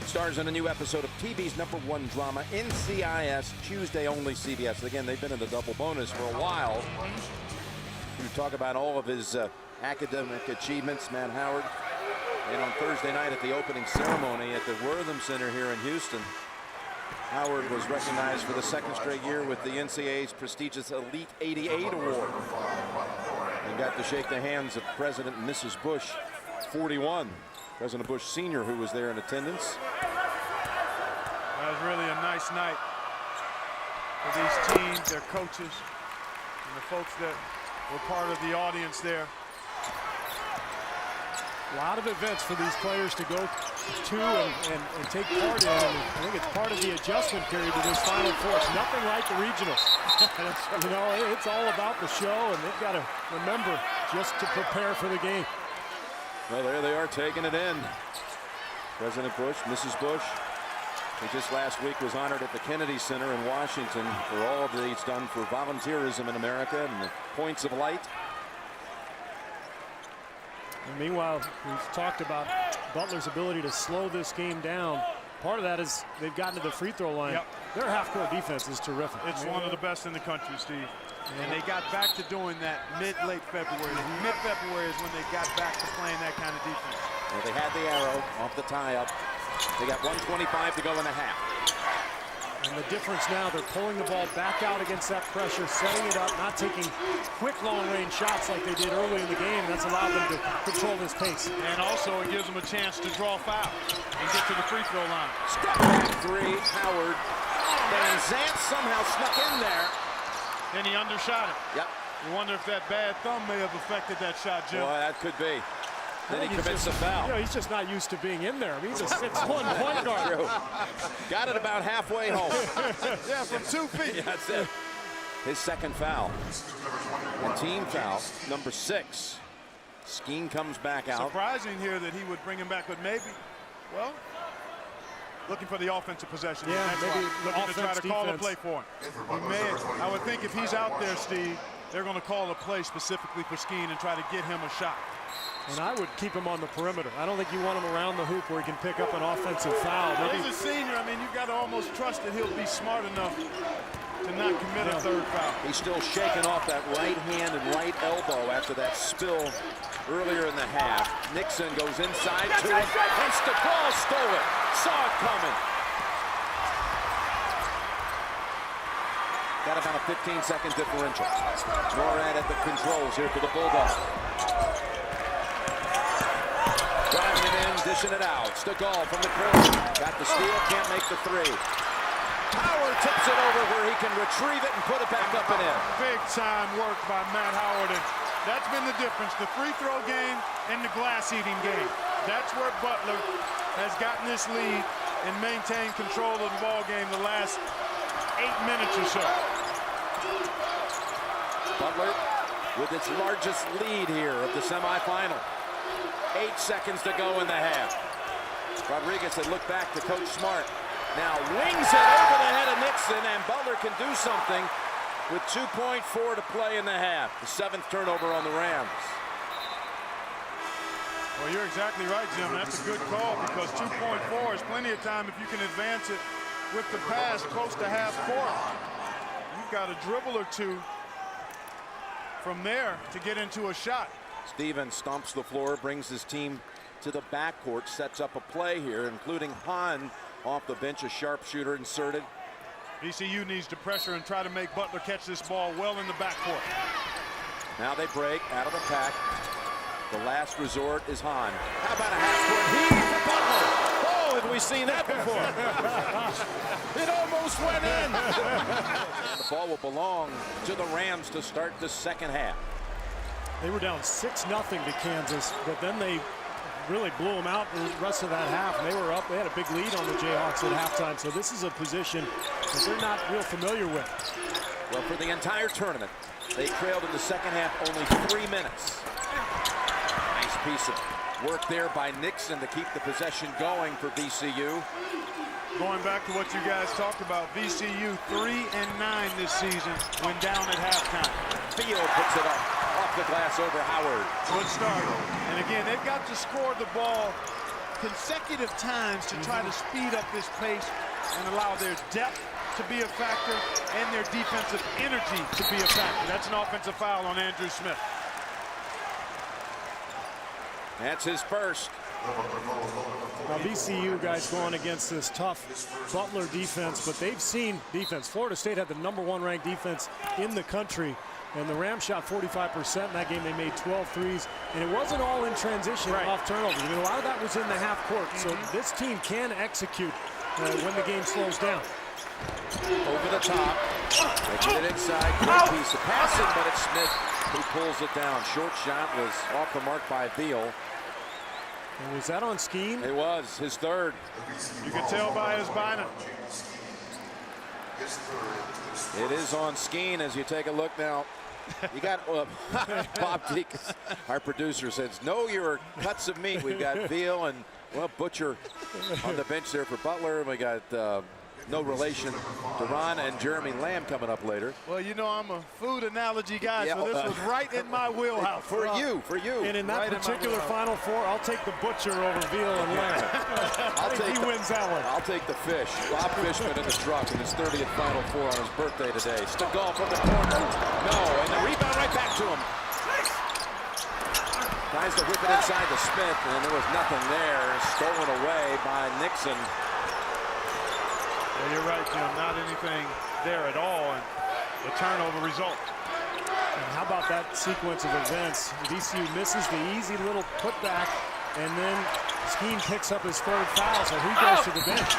stars in a new episode of TV's #1 drama, NCIS, Tuesday only CBS. Again, they've been in the double bonus for a while. We talk about all of his academic achievements, Matt Howard. And on Thursday night at the opening ceremony at the Wortham Center here in Houston, Howard was recognized for the 2nd straight year with the NCAA's prestigious Elite 88 Award. And got to shake the hands of President and Mrs. Bush, 41. President Bush Sr., who was there in attendance. That was really a nice night for these teams, their coaches, and the folks that were part of the audience there. A lot of events for these players to go to and take part in. And I think it's part of the adjustment period to this Final Four. It's nothing like the regionals. You know, it's all about the show, and they've got to remember just to prepare for the game. Well, there they are taking it in. President Bush, Mrs. Bush. He just last week was honored at the Kennedy Center in Washington for all that he's done for volunteerism in America and the points of light. And meanwhile, we've talked about Butler's ability to slow this game down. Part of that is they've gotten to the free throw line. Yep. Their half-court defense is terrific. It's one of the best in the country, Steve. And they got back to doing that mid-late February. Mid-February is when they got back to playing that kind of defense. Well, they had the arrow off the tie-up. They got 1:25 to go in the half. And the difference now, they're pulling the ball back out against that pressure, setting it up, not taking quick long-range shots like they did early in the game. That's allowed them to control this pace. And also it gives them a chance to draw foul and get to the free throw line. Step back three, Howard. Van Zandt somehow snuck in there. Then he undershot it. Yep. You wonder if that bad thumb may have affected that shot, Jim. Boy, that could be. Then he commits a foul. You know, he's just not used to being in there. I mean, he's a 6'1" point guard. True. Got it about halfway home. Yeah, from 2 feet. Yeah, that's it. His second foul. And team foul, number 6. Skeen comes back out. Surprising here that he would bring him back, but maybe, well, looking for the offensive possession. Yeah, that's maybe looking to try to call a defense. play for him. I would think if he's out there, Steve, they're going to call a play specifically for Skeen and try to get him a shot. And I would keep him on the perimeter. I don't think you want him around the hoop where he can pick up an offensive foul. He's a senior. I mean, you've got to almost trust that he'll be smart enough to not commit a third foul. He's still shaking off that right hand and right elbow after that spill earlier in the half. Nixon goes inside to him, and Stakal stole it. Saw it coming. Got about a 15-second differential. Norad at the controls here for the Bulldogs. Driving it in, dishing it out. Stakal from the corner. Got the steal, can't make the three. Howard tips it over where he can retrieve it and put it back up and in. Big time work by Matt Howard, and that's been the difference. The free throw game and the glass eating game. That's where Butler has gotten this lead and maintained control of the ball game the last 8 minutes or so. Butler with its largest lead here of the semifinal. 8 seconds to go in the half. Rodriguez had looked back to Coach Smart. Now wings it over the head of Nixon, and Butler can do something with 2.4 to play in the half. The 7th turnover on the Rams. Well, you're exactly right, Jim. That's a good call because 2.4 is plenty of time if you can advance it with the pass close to half court. You've got a dribble or two from there to get into a shot. Stevens stomps the floor, brings his team to the backcourt, sets up a play here, including Hahn off the bench, a sharpshooter inserted. VCU needs to pressure and try to make Butler catch this ball well in the backcourt. Now they break out of the pack. The last resort is Hahn. How about a half-court heave for Butler? Oh, have we seen that before? It almost went in. The ball will belong to the Rams to start the second half. They were down 6-0 to Kansas, but then they really blew them out the rest of that half, and they were up. They had a big lead on the Jayhawks at halftime, so this is a position that they're not real familiar with. Well, for the entire tournament, they trailed in the second half only 3 minutes. Nice piece of work there by Nixon to keep the possession going for VCU. Going back to what you guys talked about, VCU 3-9 this season when down at halftime. Field puts it up off the glass over Howard. Good start. And again, they've got to score the ball consecutive times to try to speed up this pace and allow their depth to be a factor and their defensive energy to be a factor. That's an offensive foul on Andrew Smith. That's his first. Now VCU guys going against this tough Butler defense, but they've seen defense. Florida State had the #1 ranked defense in the country, and the Rams shot 45% in that game. They made 12 threes, and it wasn't all in transition off turnovers. I mean, a lot of that was in the half court, so this team can execute when the game slows down. Over the top. They get it inside. Good piece of passing, but it's Smith who pulls it down. Short shot was off the mark by Veal. And was that on Skeen? It was his third. You can tell by his binder. It is on Skeen as you take a look now. You got Bob Deacon, our producer, says, know your cuts of meat. We've got Veal and, well, Butcher on the bench there for Butler. We got no relation to Ron and Jeremy Lamb coming up later. Well, you know I'm a food analogy guy, so this was right in my wheelhouse. For you. And in that particular Final Four, I'll take the Butcher over Veal and Lamb. I think he wins that one. I'll take the fish. Bob Fishman in the truck in his 30th Final Four on his birthday today. Stakal from the corner. No, and the rebound right back to him. Tries to whip it inside to Smith, and there was nothing there. Stolen away by Nixon. Yeah, you're right, Jim. Not anything there at all, and the turnover results. And how about that sequence of events? VCU misses the easy little putback, and then Skeen picks up his third foul, so he goes to the bench.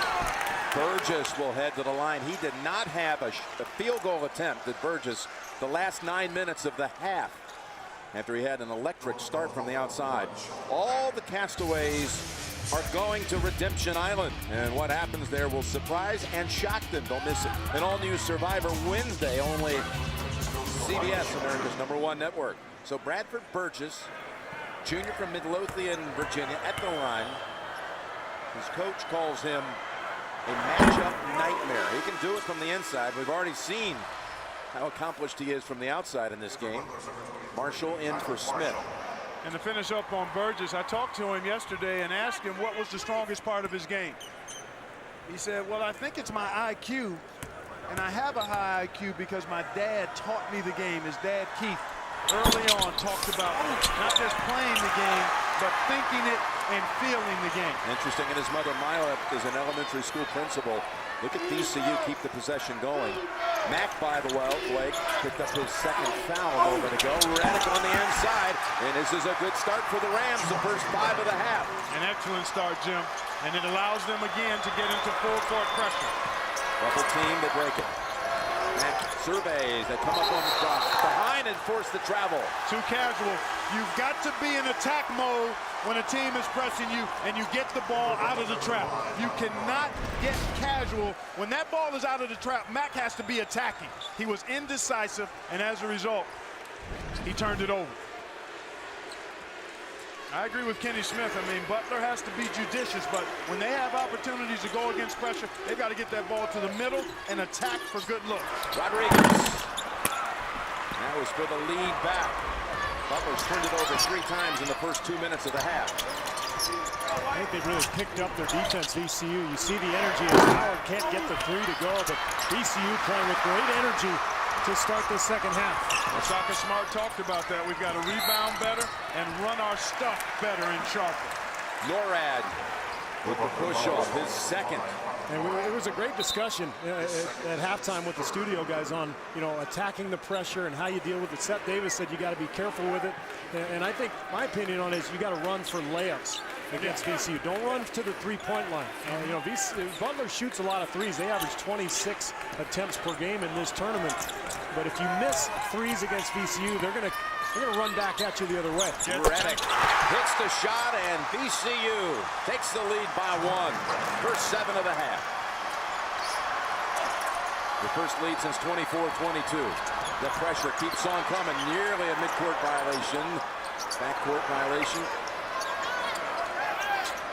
Burgess will head to the line. He did not have a field goal attempt at Burgess the last 9 minutes of the half after he had an electric start from the outside. All the castaways are going to Redemption Island, and what happens there will surprise and shock them. Don't miss it. An all-new Survivor Wednesday, only CBS, America's #1 network. So Bradford Burgess, junior from Midlothian, Virginia, at the line. His coach calls him a matchup nightmare. He can do it from the inside. We've already seen how accomplished he is from the outside in this game. Marshall in for Smith. And to finish up on Burgess, I talked to him yesterday and asked him what was the strongest part of his game. He said, well, I think it's my IQ, and I have a high IQ because my dad taught me the game. His dad, Keith, early on talked about not just playing the game, but thinking it and feeling the game. Interesting, and his mother, Myla, is an elementary school principal. Look at VCU keep the possession going. Mack, by the way, picked up his second foul a moment ago. Redick on the inside, and this is a good start for the Rams, the first 5 of the half. An excellent start, Jim, and it allows them again to get into full court pressure. Double team, they break it. Mack surveys, they come up on the top behind and force the travel. Too casual. You've got to be in attack mode when a team is pressing you and you get the ball out of the trap. You cannot get casual. When that ball is out of the trap, Mack has to be attacking. He was indecisive, and as a result, he turned it over. I agree with Kenny Smith. I mean, Butler has to be judicious, but when they have opportunities to go against pressure, they've got to get that ball to the middle and attack for good looks. Rodriguez. That was for the lead back. Butler's turned it over 3 times in the first 2 minutes of the half. I think they've really picked up their defense, VCU. You see the energy as Howard can't get the 3 to go, but VCU playing with great energy to start the second half. Shaka Smart talked about that. We've got to rebound better and run our stuff better and sharper. Norad with the push-off, his second. And it was a great discussion at halftime with the studio guys on, attacking the pressure and how you deal with it. Seth Davis said you got to be careful with it. And I think my opinion on it is you got to run for layups against VCU. Don't run to the three-point line. Butler shoots a lot of threes. They average 26 attempts per game in this tournament. But if you miss threes against VCU, they're going to run back at you the other way. Redick hits the shot, and VCU takes the lead by 1. First 7 of the half. The first lead since 24-22. The pressure keeps on coming. Nearly a midcourt violation. Backcourt violation.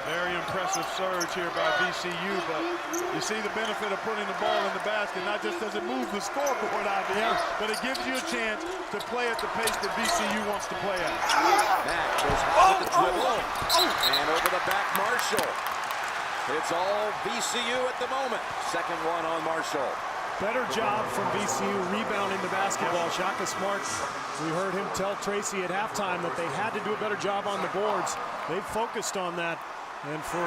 Very impressive surge here by VCU, but you see the benefit of putting the ball in the basket. Not just does it move the scoreboard out there, but it gives you a chance to play at the pace that VCU wants to play at. Mack goes high with the dribble, and over the back, Marshall. It's all VCU at the moment. Second one on Marshall. Better job from VCU rebounding the basketball. Shaka Smart, we heard him tell Tracy at halftime that they had to do a better job on the boards. They've focused on that. And for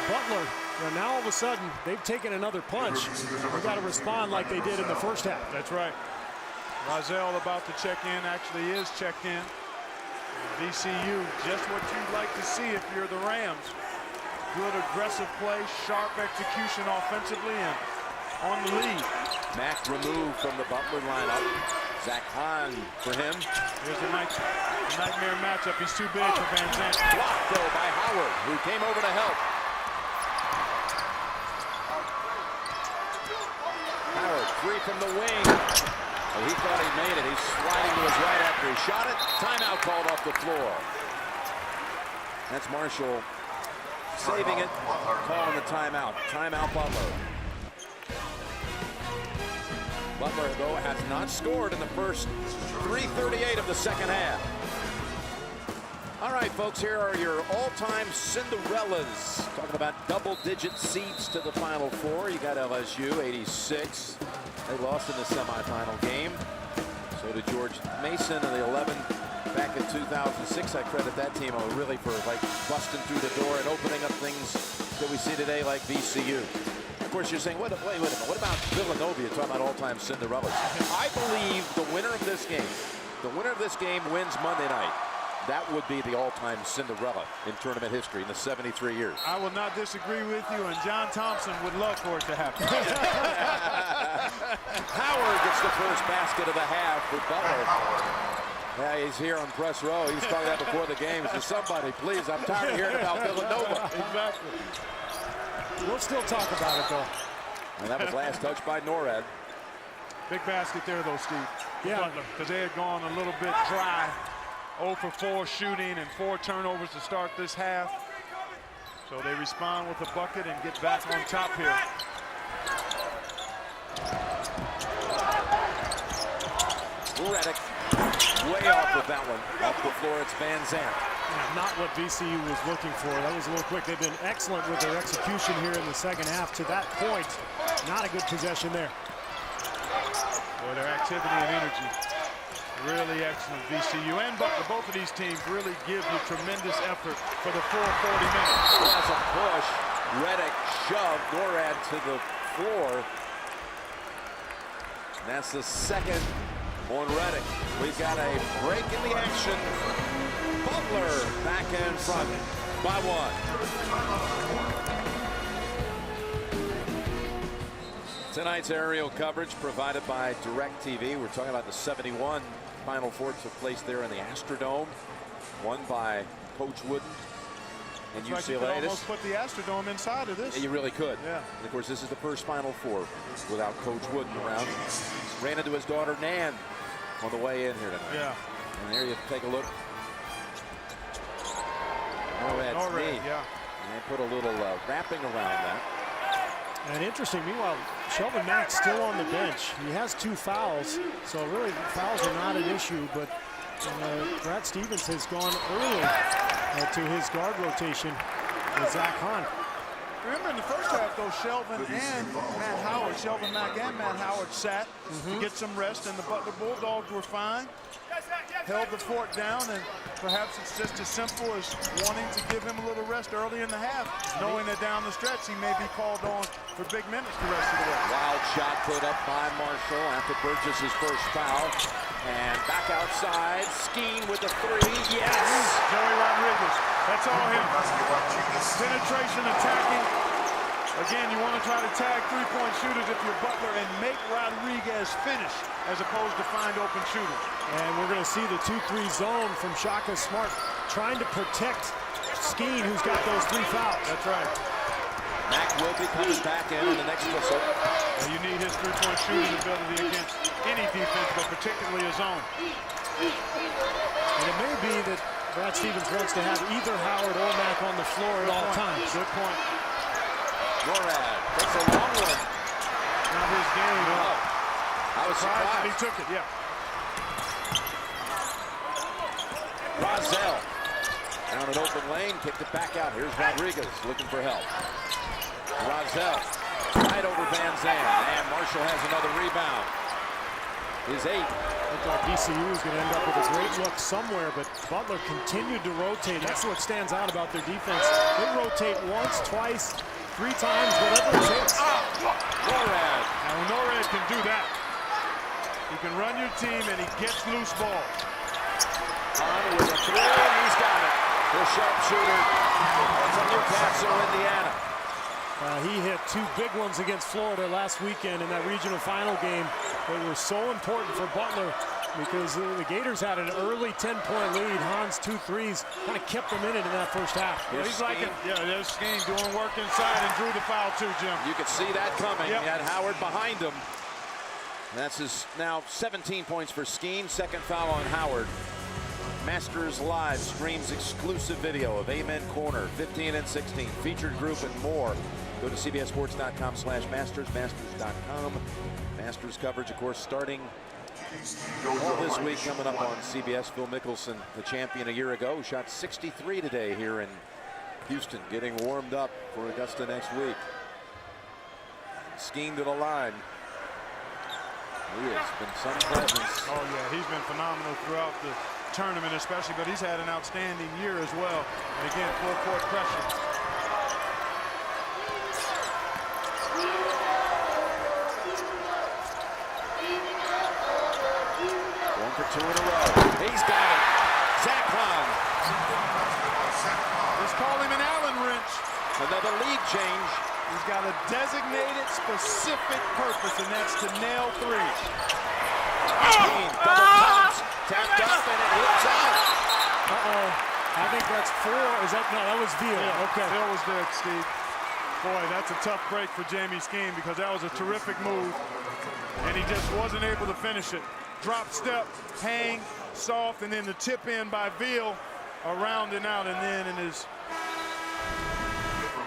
Butler, now all of a sudden, they've taken another punch. They've got to respond like they did in the first half. That's right. Rozelle about to check in, actually is checked in. VCU, just what you'd like to see if you're the Rams. Good aggressive play, sharp execution offensively, and on the lead. Mack removed from the Butler lineup. Zach Hahn for him. Here's a nightmare matchup. He's too big for Van Zandt. Blocked though by Howard, who came over to help. Howard, 3 from the wing. Oh, he thought he made it. He's sliding to his right after he shot it. Timeout called off the floor. That's Marshall saving it, calling the timeout. Timeout Butler. Butler, though, has not scored in the first 3:38 of the second half. All right, folks, here are your all-time Cinderellas. Talking about double-digit seeds to the Final Four. You got LSU, 86. They lost in the semifinal game. So did George Mason in the 11 back in 2006. I credit that team really for busting through the door and opening up things that we see today like VCU. course, you're saying, wait a minute, what about Villanova? You're talking about all-time Cinderellas. I believe the winner of this game wins Monday night. That would be the all-time Cinderella in tournament history in the 73 years. I will not disagree with you, and John Thompson would love for it to happen. Howard gets the first basket of the half for Butler. Yeah, he's here on press row. He was talking that before the game. He says, somebody, please, I'm tired of hearing about Villanova. Exactly. We'll still talk about it, though. And that was last touch by Norad. Big basket there, though, Steve. Yeah. Butler, because they had gone a little bit dry. 0 for 4 shooting and 4 turnovers to start this half. So they respond with a bucket and get back on top here. Redick way off with that one. Off the floor, it's Van Zandt. Yeah, not what VCU was looking for. That was a little quick. They've been excellent with their execution here in the second half. To that point, not a good possession there. Boy, their activity and energy. Really excellent. VCU and Butler, both of these teams really give you tremendous effort for the full 40 minutes. That's a push. Redick shoved Norad to the floor. And that's the second on Redick. We've got a break in the action. Butler back in front by 1. Tonight's aerial coverage provided by DirecTV. We're talking about the 71 Final Four took place there in the Astrodome, won by Coach Wooden and Like UCLA. you could almost put the Astrodome inside of this. You really could. Yeah. And of course, this is the first Final Four without Coach Wooden around. Ran into his daughter Nan on the way in here tonight. Yeah. And there you take a look. Norad's knee. Yeah. And they put a little wrapping around that. And interesting, meanwhile, Shelvin Mack's still on the bench. He has 2 fouls, so really fouls are not an issue, but Brad Stevens has gone early to his guard rotation with Zach Hahn. Remember in the first half, though, Shelvin Mack and Matt Howard sat to get some rest, and the Butler Bulldogs were fine. Held the fort down, and perhaps it's just as simple as wanting to give him a little rest early in the half, knowing that down the stretch he may be called on for big minutes the rest of the way. Wild shot put up by Marshall after Burgess' first foul. And back outside, Skeen with the 3. Yes! Joey Rodriguez. That's all him. Penetration, attacking. Again, you want to try to tag three-point shooters if you're Butler and make Rodriguez finish as opposed to find open shooters. And we're going to see the 2-3 zone from Shaka Smart trying to protect Skeen, who's got those 3 fouls. That's right. Mack will be coming back in the next whistle. Well, you need his three-point shooting ability against any defense, but particularly a zone. And it may be that Brad Stevens wants to have either Howard or Mack on the floor at all times. Good point. Norad takes a long one. Not his game. I was surprised. He took it, yeah. Rozelle down an open lane, kicked it back out. Here's Rodriguez looking for help. Rozelle right over Van Zandt, and Marshall has another rebound. His 8. Looked like VCU is going to end up with a great look somewhere, but Butler continued to rotate. That's what stands out about their defense. They rotate once, twice, 3 times, whatever it takes. Norad. Now, when Norad can do that, he can run your team and he gets loose ball. On with a 3, and he's got it. The sharpshooter from Newcastle, Indiana. He hit 2 big ones against Florida last weekend in that regional final game. They were so important for Butler because the Gators had an early 10-point lead. Hahn's 2 threes kind of kept them in it in that first half. Well, he's like, there's Skeen doing work inside and drew the foul too, Jim. You could see that coming. Yep. He had Howard behind him. And that's his now 17 points for Skeen. Second foul on Howard. Masters Live streams exclusive video of Amen Corner 15 and 16, featured group and more. Go to cbssports.com/masters, masters.com. Masters coverage, of course, starting all this week coming up on CBS. Phil Mickelson, the champion a year ago, shot 63 today here in Houston, getting warmed up for Augusta next week. Skeen to the line. He has been some presence. Oh, yeah, he's been phenomenal throughout the tournament especially, but he's had an outstanding year as well. And again, full court pressure. 2 in a row. He's got it. Zach Hahn. Just call him an Allen wrench. Another lead change. He's got a designated, specific purpose, and that's to nail threes. Double tops, tapped up, and it hits out. I think that's 4. Is that no? That was Veal. Yeah, Okay. Veal was there, Steve. Boy, that's a tough break for Jamie Skeen because that was a terrific move, and he just wasn't able to finish it. Drop step, hang, soft, and then the tip in by Veal around and out, and then in his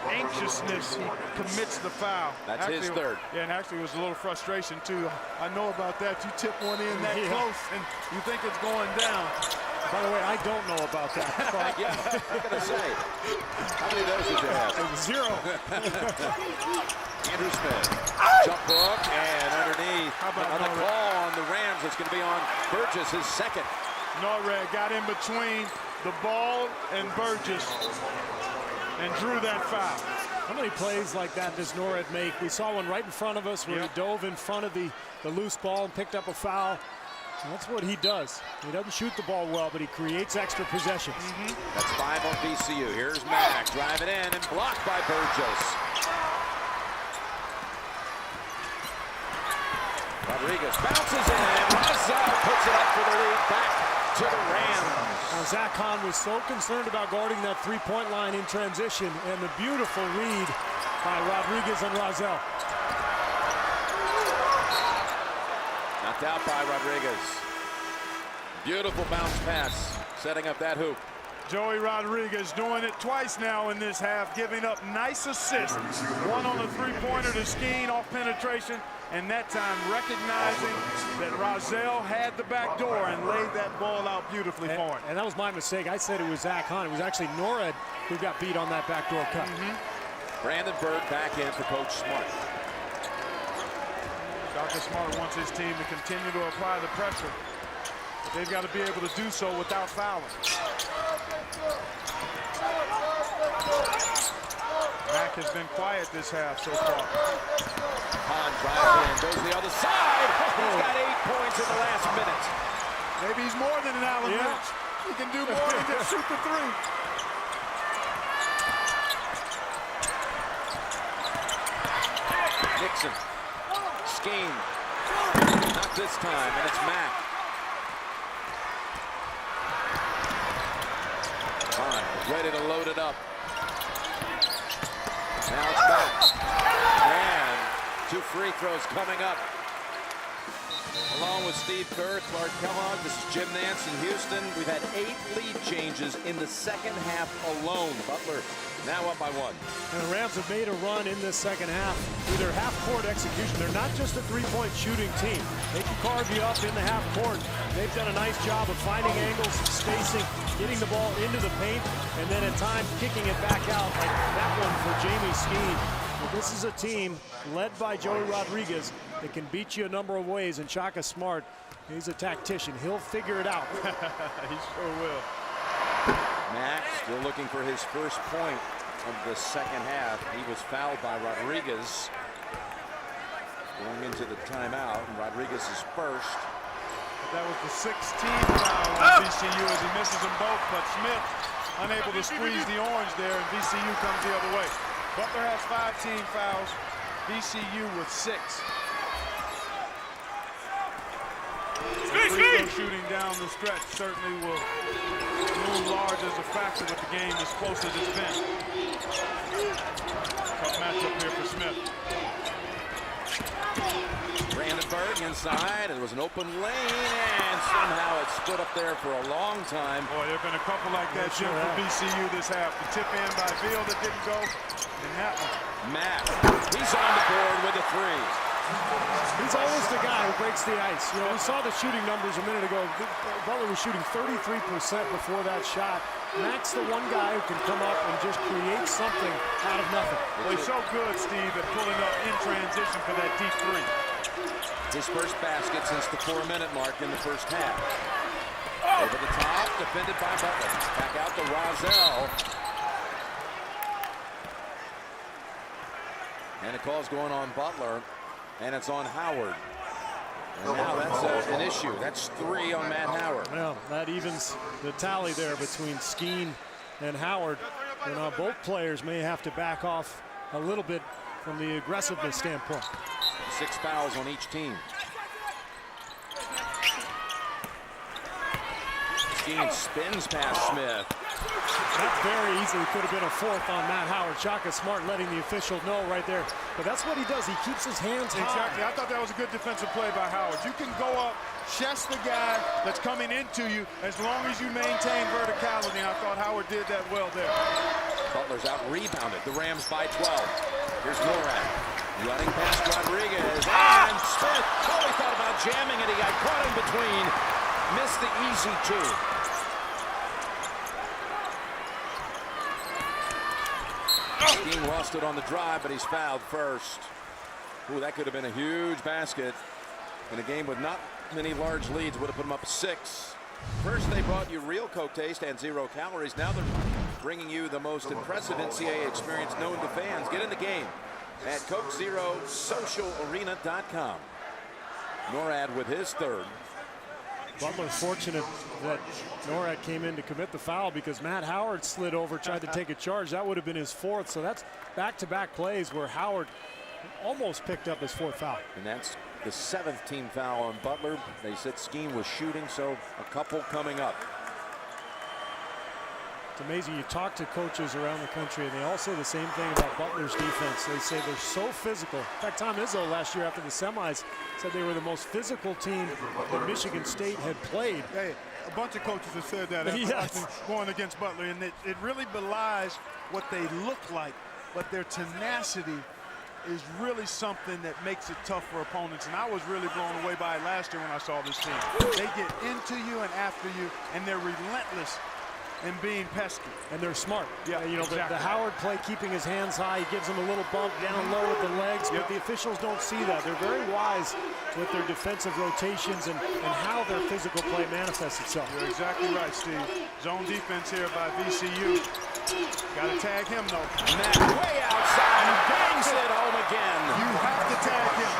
anxiousness, he commits the foul. That's his third. Yeah, and actually it was a little frustration too. I know about that. You tip one in that close, and you think it's going down. By the way, I don't know about that. Yeah, I'm going to say. How many of those did you have? 0. Andrew Smith. Jump hook, and underneath. How about another Norred? call on the Rams. It's going to be on Burgess, his second. Norred got in between the ball and Burgess and drew that foul. How many plays like that does Norred make? We saw one right in front of us where he dove in front of the loose ball and picked up a foul. And that's what he does. He doesn't shoot the ball well, but he creates extra possessions. That's 5 on VCU. Here's Mack driving in and blocked by Burgess. Rodriguez bounces in, and Razal puts it up for the lead back to the Rams. Now, Zach Hahn was so concerned about guarding that three-point line in transition, and the beautiful read by Rodriguez and Razal. Knocked out by Rodriguez. Beautiful bounce pass, setting up that hoop. Joey Rodriguez doing it twice now in this half, giving up nice assists. One on the three-pointer to Skeen off penetration, and that time recognizing that Razal had the back door and laid that ball out beautifully for him. And that was my mistake. I said it was Zach Hahn. It was actually Norred who got beat on that backdoor cut. Brandon Bird back in for Coach Smart. Dr. Smart wants his team to continue to apply the pressure. But they've got to be able to do so without fouling. Mack has been quiet this half so far. Hahn drives in, goes the other side. He's got 8 points in the last minute. Maybe he's more than an Allen wrench. He can do more than just shoot the three. Nixon. Skeen. Not this time, and it's Mack. Hahn is ready to load it up. Now it's Mack. And 2 free throws coming up. Along with Steve Kerr, Clark Kellogg, this is Jim Nance in Houston. We've had 8 lead changes in the second half alone. Butler now up by 1. And the Rams have made a run in this second half through their half-court execution. They're not just a three-point shooting team. They can carve you up in the half-court. They've done a nice job of finding angles, spacing, getting the ball into the paint, and then at times kicking it back out like that one for Jamie Skeen. Well, this is a team led by Joey Rodriguez that can beat you a number of ways, and Shaka Smart, he's a tactician. He'll figure it out. He sure will. Mack still looking for his first point of the second half. He was fouled by Rodriguez going into the timeout, and Rodriguez is first. That was the 16th foul on VCU as he misses them both, but Smith unable to squeeze the orange there, and VCU comes the other way. Butler has 5 team fouls, VCU with 6. Free throw shooting down the stretch certainly will loom large as a factor with the game as close as it's been. Tough matchup here for Smith. Brandenburg inside, and it was an open lane, and somehow it stood up there for a long time. Boy, there have been a couple like that, Jim, for VCU this half. The tip in by Veal that didn't go, and that one. Mack, he's on the board with the 3. He's always the guy who breaks the ice. You know, we saw the shooting numbers a minute ago. Butler was shooting 33% before that shot. Mack's the one guy who can come up and just create something out of nothing. Well, he's so good, Steve, at pulling up in transition for that deep 3. His first basket since the 4-minute mark in the first half. Over the top, defended by Butler. Back out to Razal. And a call's going on Butler, and it's on Howard. And now that's an issue. That's 3 on Matt Howard. Well, that evens the tally there between Skeen and Howard. And both players may have to back off a little bit from the aggressiveness standpoint. 6 fouls on each team. Skeen spins past Smith. That very easily could have been a 4th on Matt Howard. Shaka Smart letting the official know right there. But that's what he does. He keeps his hands high. Exactly. I thought that was a good defensive play by Howard. You can go up, chest the guy that's coming into you as long as you maintain verticality. And I thought Howard did that well there. Butler's out rebounded. The Rams by 12. Here's Norad running past Rodriguez. And Smith totally thought about jamming it. He got caught in between. Missed the easy 2. Skeen lost it on the drive, but he's fouled first. Ooh, that could have been a huge basket in a game with not many large leads. Would have put them up 6. First, they brought you real Coke taste and 0 calories. Now they're bringing you the most impressive NCAA experience known to fans. Get in the game at CokeZeroSocialArena.com. Norad with his 3rd. Butler fortunate that Norad came in to commit the foul because Matt Howard slid over, tried to take a charge. That would have been his 4th. So that's back-to-back plays where Howard almost picked up his 4th foul. And that's the 7th team foul on Butler. They said Skeen was shooting, so a couple coming up. It's amazing. You talk to coaches around the country, and they all say the same thing about Butler's defense. They say they're so physical. In fact, Tom Izzo last year after the semis said they were the most physical team that Michigan State had played. Hey, a bunch of coaches have said that after going against Butler, and it really belies what they look like, but their tenacity is really something that makes it tough for opponents. And I was really blown away by it last year when I saw this team. They get into you and after you, and they're relentless in being pesky. And they're smart. Yeah, you know, exactly. the Howard play, keeping his hands high, he gives them a little bump down low with the legs, but the officials don't see that. They're very wise with their defensive rotations and how their physical play manifests itself. You're exactly right, Steve. Zone defense here by VCU. Got to tag him, though. Matt way outside and bangs it home again. You have to tag him.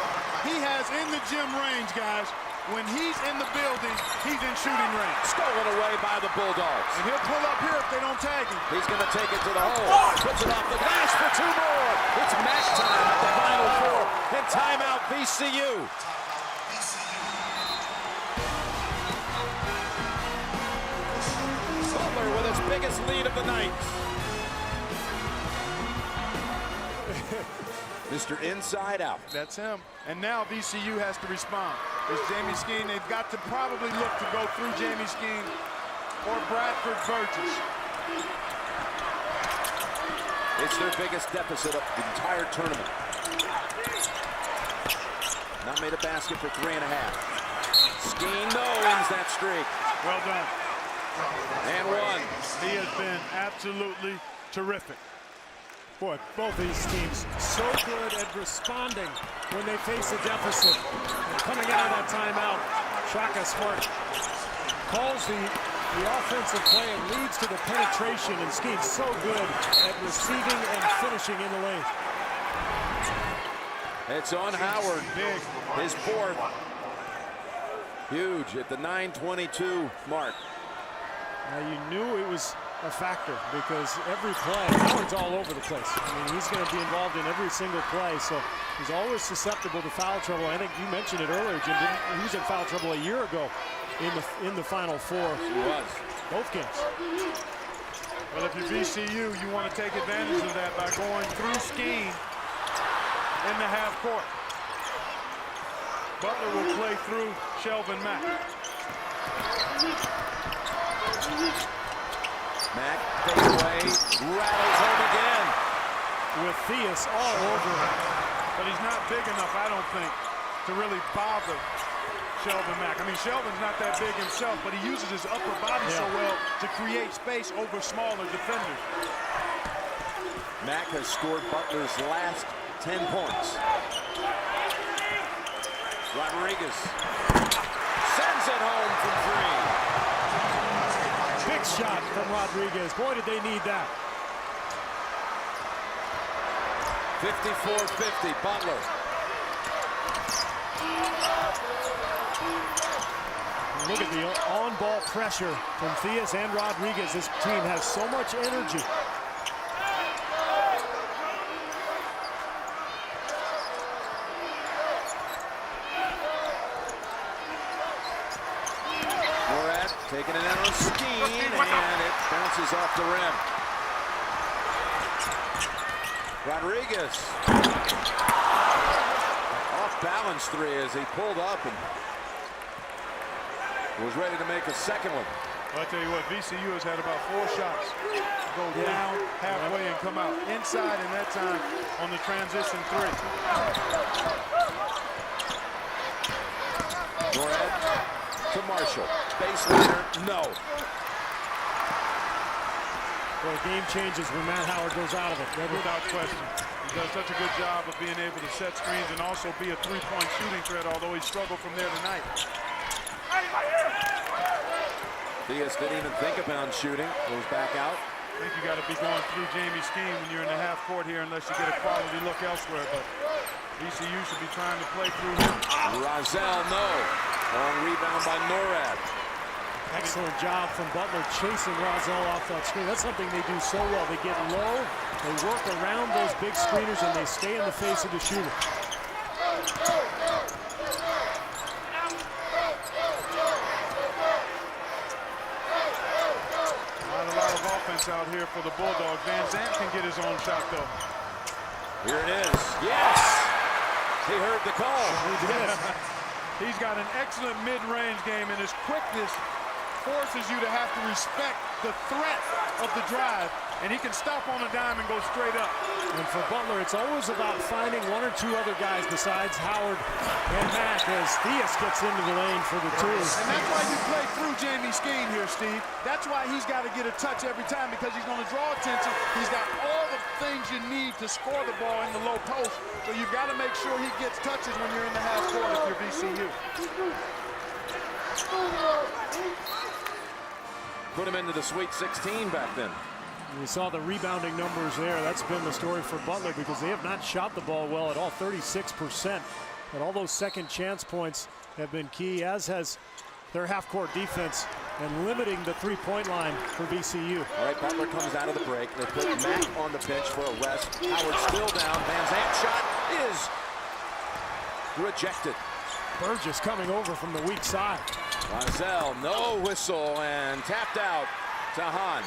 He has in the gym range, guys. When he's in the building, he's in shooting range. Stolen away by the Bulldogs. And he'll pull up here if they don't tag him. He's going to take it to the hole. Puts it off the glass for 2 more. It's match time at the final 4. And timeout VCU. Butler with his biggest lead of the night. Mr. Inside Out. That's him. And now VCU has to respond. It's Jamie Skeen. They've got to probably look to go through Jamie Skeen or Bradford Burgess. It's their biggest deficit of the entire tournament. Not made a basket for 3.5. Skeen ends that streak. Well done. And 1. He has been absolutely terrific. Boy, both these teams so good at responding when they face a deficit. And coming out of that timeout, Shaka Smart calls the offensive play and leads to the penetration, and Skeen's so good at receiving and finishing in the lane. It's on Howard. Big. His 4th. Huge at the 9:22 mark. Now you knew it was a factor because every play, Howard's all over the place. I mean, he's going to be involved in every single play, so he's always susceptible to foul trouble. I think you mentioned it earlier, Jim. He was in foul trouble a year ago in the Final 4. He was. Both games. Well, if you're VCU, you want to take advantage of that by going through Skeen in the half court. Butler will play through Shelvin Mack. Mack fade away, rattles home again. With Theus all over him. But he's not big enough, I don't think, to really bother Shelvin Mack. I mean, Shelvin's not that big himself, but he uses his upper body so well to create space over smaller defenders. Mack has scored Butler's last 10 points. Rodriguez sends it home from 3. Big shot from Rodriguez. Boy, did they need that. 54-50, Butler. Look at the on-ball pressure from Theus and Rodriguez. This team has so much energy. Morad taking it out on Skeen, and it bounces off the rim. Rodriguez. Off-balance three as he pulled up and was ready to make a second one. Well, I tell you what, VCU has had about 4 shots go down, halfway, and come out. Inside in that time on the transition three. Morad to Marshall. Baseliner, no. Well, the game changes when Matt Howard goes out of it. Without question. He does such a good job of being able to set screens and also be a three-point shooting threat, although he struggled from there tonight. Theus didn't even think about shooting. Goes back out. I think you got to be going through Jamie's scheme when you're in the half court here unless you get a quality look elsewhere. But VCU should be trying to play through him. Rozelle, no. Long rebound by Norad. Excellent job from Butler chasing Rozelle off that screen. That's something they do so well. They get low, they work around those big screeners, and they stay in the face of the shooter. Not a lot of offense out here for the Bulldogs. Van Zandt can get his own shot, though. Here it is. Yes! He heard the call. He's got an excellent mid-range game, and his quickness forces you to have to respect the threat of the drive, and he can stop on a dime and go straight up. And for Butler, it's always about finding 1 or 2 other guys besides Howard and Mack as Theus gets into the lane for the twos. And that's why you play through Jamie's scheme here, Steve. That's why he's got to get a touch every time, because he's going to draw attention. He's got all the things you need to score the ball in the low post, so you've got to make sure he gets touches when you're in the half court if you're VCU. Put him into the Sweet 16 back then. We saw the rebounding numbers there. That's been the story for Butler because they have not shot the ball well at all, 36%. But all those second chance points have been key, as has their half-court defense and limiting the three-point line for VCU. All right, Butler comes out of the break. They put Mack on the bench for a rest. Howard still down. Van Zandt shot is rejected. Burgess coming over from the weak side. Rozelle, no whistle, and tapped out to Hahn.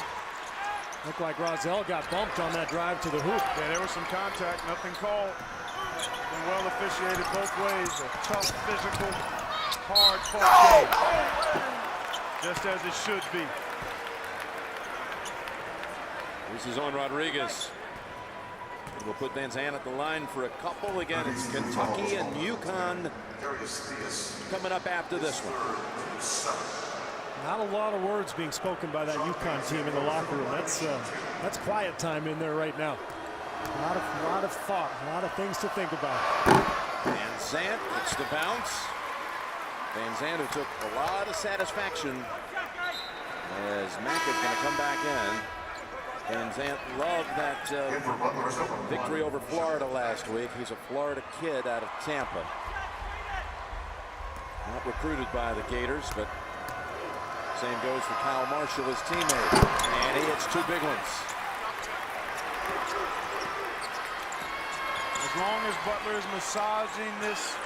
Looked like Rozelle got bumped on that drive to the hoop. Yeah, there was some contact, nothing called. Been well officiated both ways. A tough, physical, hard-fought game. Just as it should be. This is on Rodriguez. We'll put Van Zandt at the line for a couple. Again, it's Kentucky and UConn coming up after this one. Not a lot of words being spoken by that UConn team in the locker room. That's quiet time in there right now. A lot of thought, a lot of things to think about. Van Zandt gets the bounce. Van Zandt, who took a lot of satisfaction as Mack is going to come back in. Van Zandt loved that victory over Florida last week. He's a Florida kid out of Tampa. Not recruited by the Gators, but same goes for Kyle Marshall, his teammate. And he hits 2 big ones. As long as Butler is massaging this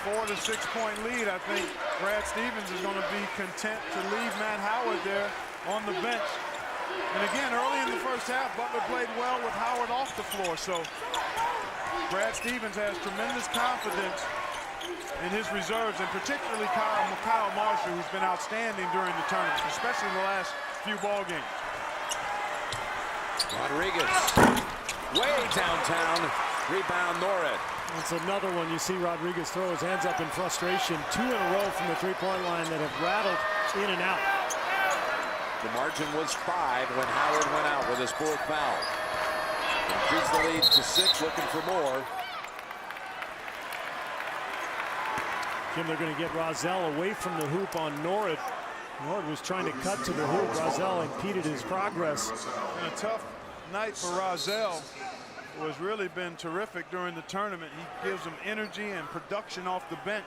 4 to 6 point lead, I think Brad Stevens is going to be content to leave Matt Howard there on the bench. And again, early in the first half, Butler played well with Howard off the floor. So Brad Stevens has tremendous confidence in his reserves, and particularly Kyle Marshall, who's been outstanding during the tournament, especially in the last few ball games. Rodriguez, way downtown, rebound Norad. It's another one. You see Rodriguez throw his hands up in frustration. 2 in a row from the three-point line that have rattled in and out. The margin was 5 when Howard went out with his 4th foul. Increased the lead to 6, looking for more. Jim, they're going to get Rozelle away from the hoop on Norad. Norad was trying to cut to the hoop. Rozelle impeded his progress. And a tough night for Rozelle. who has really been terrific during the tournament. He gives them energy and production off the bench.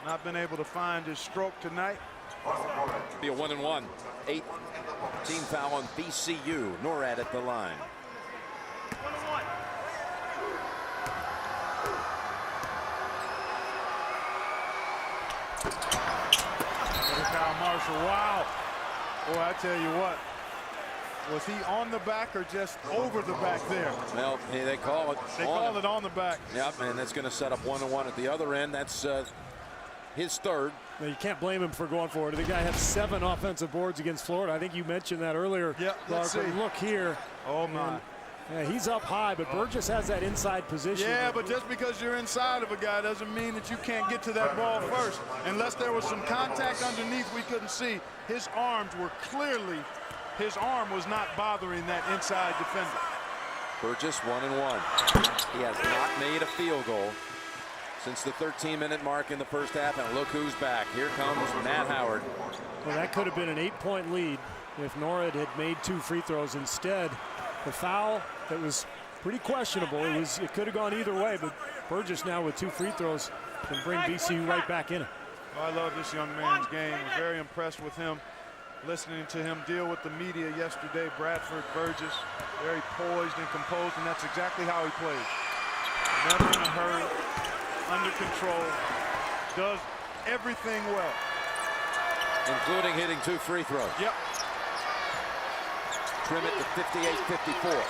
Not been able to find his stroke tonight. Be a 1-and-1. 8th team foul on VCU. Norad at the line. Kyle Marshall, wow. Boy, I tell you what. Was he on the back or just over the back there? Well, they call it. They call it on the back. Yep, and that's going to set up 1-1 at the other end. That's his third. Well, you can't blame him for going for it. The guy had 7 offensive boards against Florida. I think you mentioned that earlier. Yeah, let's see. Look here. Oh, my. Yeah, he's up high, but Burgess has that inside position. Yeah, but just because you're inside of a guy doesn't mean that you can't get to that ball first. Unless there was some contact underneath we couldn't see. His arms were clearly, his arm was not bothering that inside defender. Burgess 1-1. He has not made a field goal since the 13-minute mark in the first half, and look who's back. Here comes Matt Howard. Well, that could have been an 8-point lead if Norad had made 2 free throws. Instead, the foul that was pretty questionable. It could have gone either way, but Burgess now with 2 free throws can bring VCU right back in it. Oh, I love this young man's game. I'm very impressed with him. Listening to him deal with the media yesterday, Bradford, Burgess, very poised and composed, and that's exactly how he plays. Never in a hurry, under control, does everything well. Including hitting 2 free throws. Yep. Trim it to 58-54.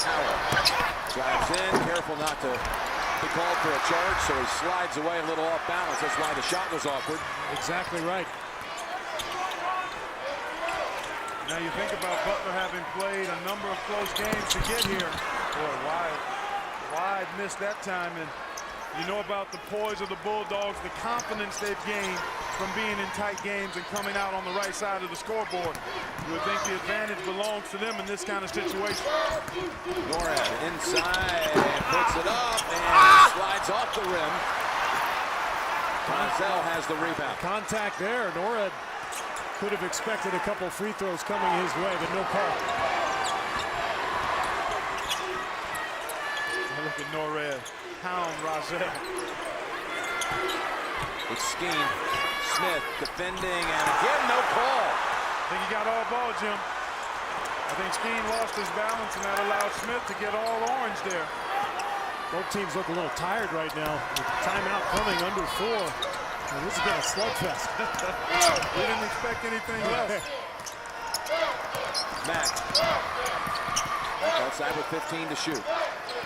Howard drives in, careful not to be called for a charge, so he slides away a little off balance. That's why the shot was awkward. Exactly right. Now you think about Butler having played a number of close games to get here. Boy, wide missed that time, and you know about the poise of the Bulldogs, the confidence they've gained from being in tight games and coming out on the right side of the scoreboard. You would think the advantage belongs to them in this kind of situation. Norad inside and puts it up and slides off the rim. Gonzell has the rebound. Contact there. Norad could have expected a couple free throws coming his way, but no call. Look at Norad. Pound Rozelle. It's Skeen. Smith defending, and again, no call. I think he got all ball, Jim. I think Skeen lost his balance, and that allowed Smith to get all orange there. Both teams look a little tired right now. With the timeout coming under 4. And this has been a slugfest. We didn't expect anything less. Mack. Outside with 15 to shoot.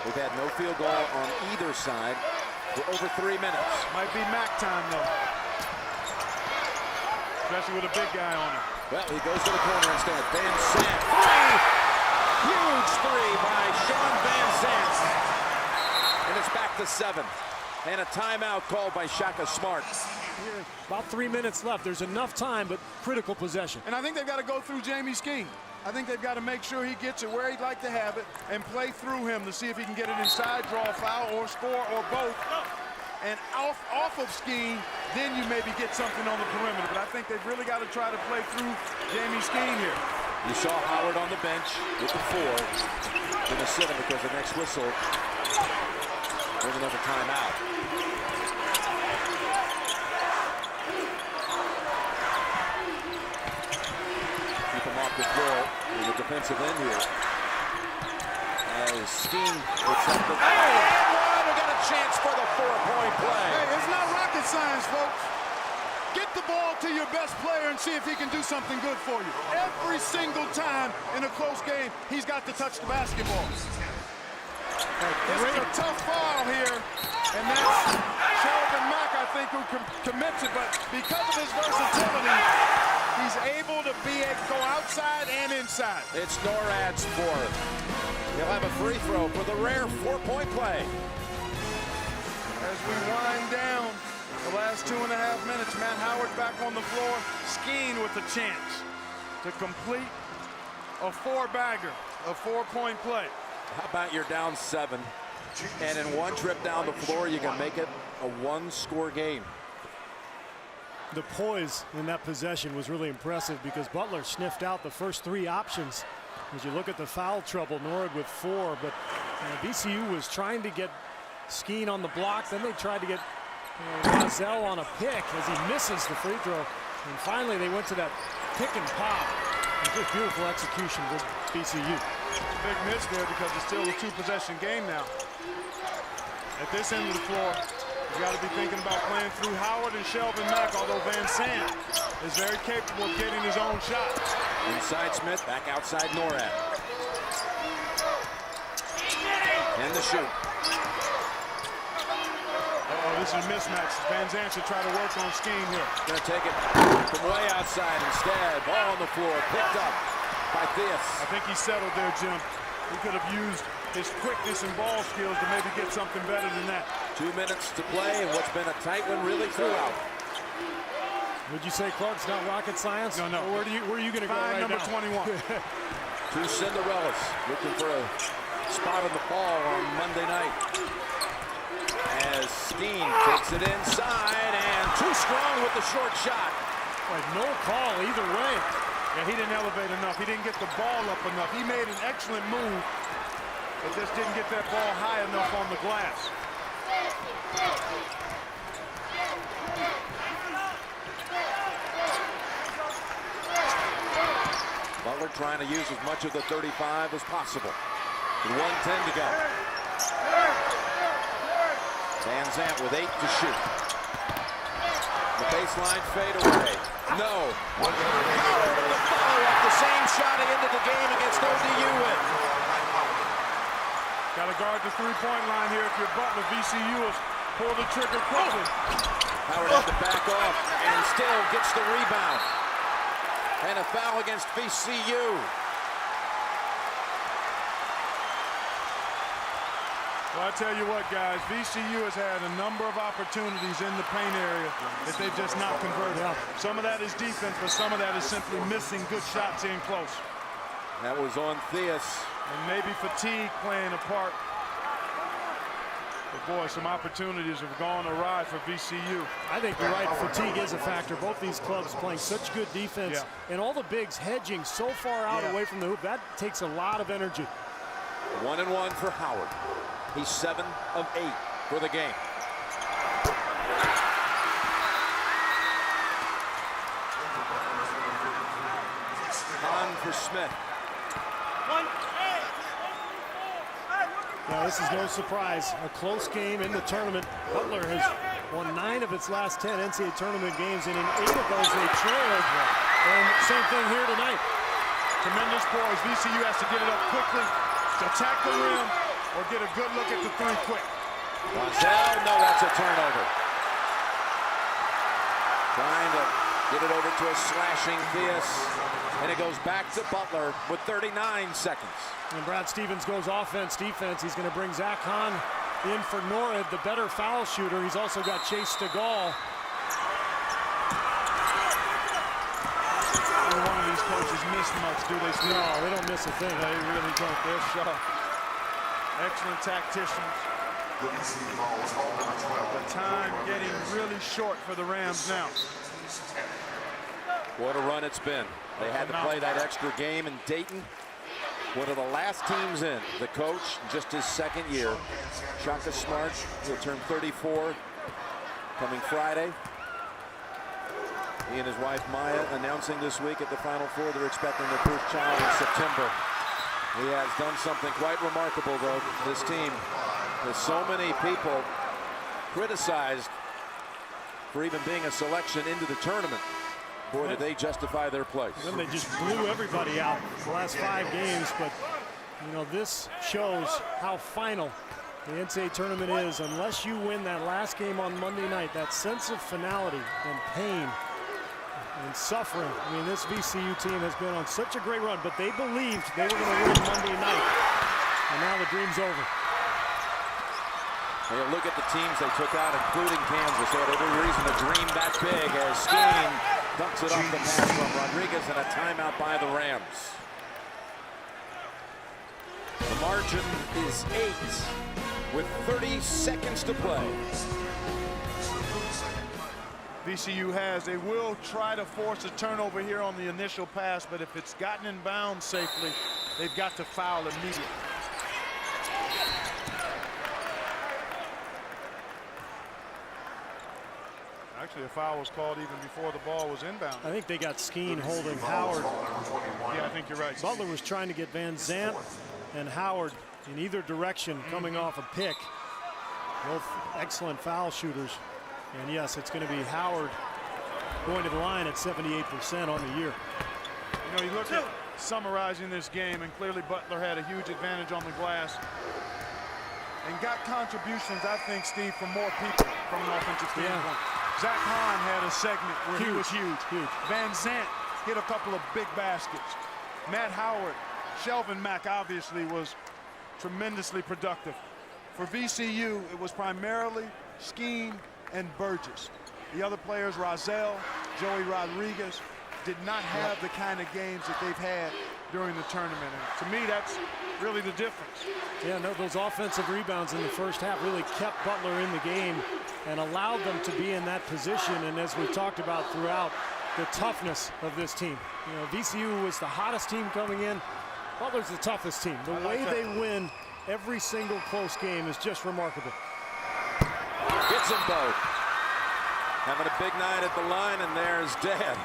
We've had no field goal on either side for over 3 minutes. Might be Mack time, though. Especially with a big guy on him. Well, he goes to the corner instead. Van Sant. 3! Huge 3 by Sean Van Sant. And it's back to 7. And a timeout called by Shaka Smart. About 3 minutes left. There's enough time, but critical possession. And I think they've got to go through Jamie Skeen. I think they've got to make sure he gets it where he'd like to have it and play through him to see if he can get it inside, draw a foul, or score, or both. And off of Skeen, then you maybe get something on the perimeter. But I think they've really got to try to play through Jamie Skeen here. You saw Howard on the bench with the 4. Going to sit him because the next whistle was another timeout. Keep him off the floor in the defensive end here. As Skeen puts up the... We got a chance for the 4-point play. Hey, it's not rocket science, folks. Get the ball to your best player and see if he can do something good for you. Every single time in a close game, he's got to touch the basketball. It's a tough foul here, and that's Sheldon Mack, I think, who commits it, but because of his versatility, he's able to go outside and inside. It's Norad's 4th. He'll have a free throw for the rare 4-point play. As we wind down the last 2.5 minutes, Matt Howard back on the floor. Skeen with a chance to complete a 4-bagger, a 4-point play. How about you're down 7, and in one trip down the floor, you can make it a 1-score game. The poise in that possession was really impressive because Butler sniffed out the first 3 options As you look at the foul trouble, Norwood with 4, but VCU was trying to get Skeen on the block. Then they tried to get Gazelle on a pick as he misses the free throw. And finally, they went to that pick and pop. And just beautiful execution with VCU. It's a big miss there because it's still a 2-possession game now. At this end of the floor, you got to be thinking about playing through Howard and Shelvin Mack, although Van Sant is very capable of getting his own shot. Inside Smith, back outside Norad. And the shoot. This is a mismatch. Van Sant should try to work on scheme here. Gonna take it from way outside instead. Ball on the floor, picked up by Theus. I think he settled there, Jim. He could have used his quickness and ball skills to maybe get something better than that. 2 minutes to play, and what's been a tight one really throughout. Would you say, Clark's not rocket science? No, no. Or where are you going to go right number now? 21. 2 Cinderellas looking for a spot on the ball on Monday night. As Skeen takes it inside, and too strong with the short shot. Like no call either way. Yeah, he didn't elevate enough. He didn't get the ball up enough. He made an excellent move, but just didn't get that ball high enough on the glass. Butler trying to use as much of the 35 as possible. With 1:10 to go. Van Sant with 8 to shoot. The baseline fade away. No. Howard with the follow-up. The same shot he ended the game against ODU with. Got to guard the three-point line here if you're Butler. VCU is pull the trigger quickly. Howard had to back off and still gets the rebound. And a foul against VCU. Well, I tell you what, guys, VCU has had a number of opportunities in the paint area that they've just not converted. Yeah. Some of that is defense, but some of that is simply missing good shots in close. That was on Theus. And maybe fatigue playing a part. But boy, some opportunities have gone awry for VCU. I think you're right. Fatigue is a factor. Both these clubs playing such good defense, and all the bigs hedging so far out away from the hoop. That takes a lot of energy. 1-1 for Howard. He's 7 of 8 for the game. On for Smith. Now, this is no surprise. A close game in the tournament. Butler has won 9 of its last 10 NCAA tournament games, and in 8 of those they trailed. And same thing here tonight. Tremendous poise. VCU has to get it up quickly to attack the rim or get a good look at the three quick. Gazelle, no, that's a turnover. Trying to get it over to a slashing Theus. And it goes back to Butler with 39 seconds. And Brad Stevens goes offense, defense. He's going to bring Zach Hahn in for Norwood, the better foul shooter. He's also got Chase Stegall. Neither one of these coaches miss much, do they, Steve? No, they don't miss a thing. They really don't. They're sharp. Excellent tacticians. The time getting really short for the Rams now. What a run it's been. They had to play that extra game in Dayton. One of the last teams in. The coach, just his second year. Shaka Smart, he'll turn 34 coming Friday. He and his wife Maya announcing this week at the Final Four they're expecting their first child in September. He has done something quite remarkable, though. This team, there's so many people criticized for even being a selection into the tournament. Boy, did they justify their place. Then they just blew everybody out the last 5 games. But, you know, this shows how final the NCAA tournament is. Unless you win that last game on Monday night, that sense of finality and pain and suffering. I mean, this VCU team has been on such a great run, but they believed they were going to win Monday night. And now the dream's over. Hey, look at the teams they took out, including Kansas. They had every reason to dream that big as Skeen dumps it off the pass from Rodriguez and a timeout by the Rams. The margin is 8 with 30 seconds to play. VCU has. They will try to force a turnover here on the initial pass, but if it's gotten in bounds safely, they've got to foul immediately. Actually, a foul was called even before the ball was inbound. I think they got Skeen holding Howard. Yeah, I think you're right. Butler was trying to get Van Zandt and Howard in either direction coming off a pick. Both excellent foul shooters. And yes, it's going to be Howard going to the line at 78% on the year. You know, you look at summarizing this game, and clearly Butler had a huge advantage on the glass and got contributions, I think, Steve, from more people from an offensive standpoint. Zach Hahn had a segment where he was huge. Van Zandt hit a couple of big baskets. Matt Howard, Shelvin Mack obviously was tremendously productive. For VCU, it was primarily Skeen and Burgess. The other players, Rozelle, Joey Rodriguez, did not have the kind of games that they've had during the tournament. And to me, that's really the difference. Yeah, no, those offensive rebounds in the first half really kept Butler in the game and allowed them to be in that position. And as we've talked about throughout, the toughness of this team. You know, VCU was the hottest team coming in. Butler's the toughest team. The way they win every single close game is just remarkable. Gets them both. Having a big night at the line, and there's Dad.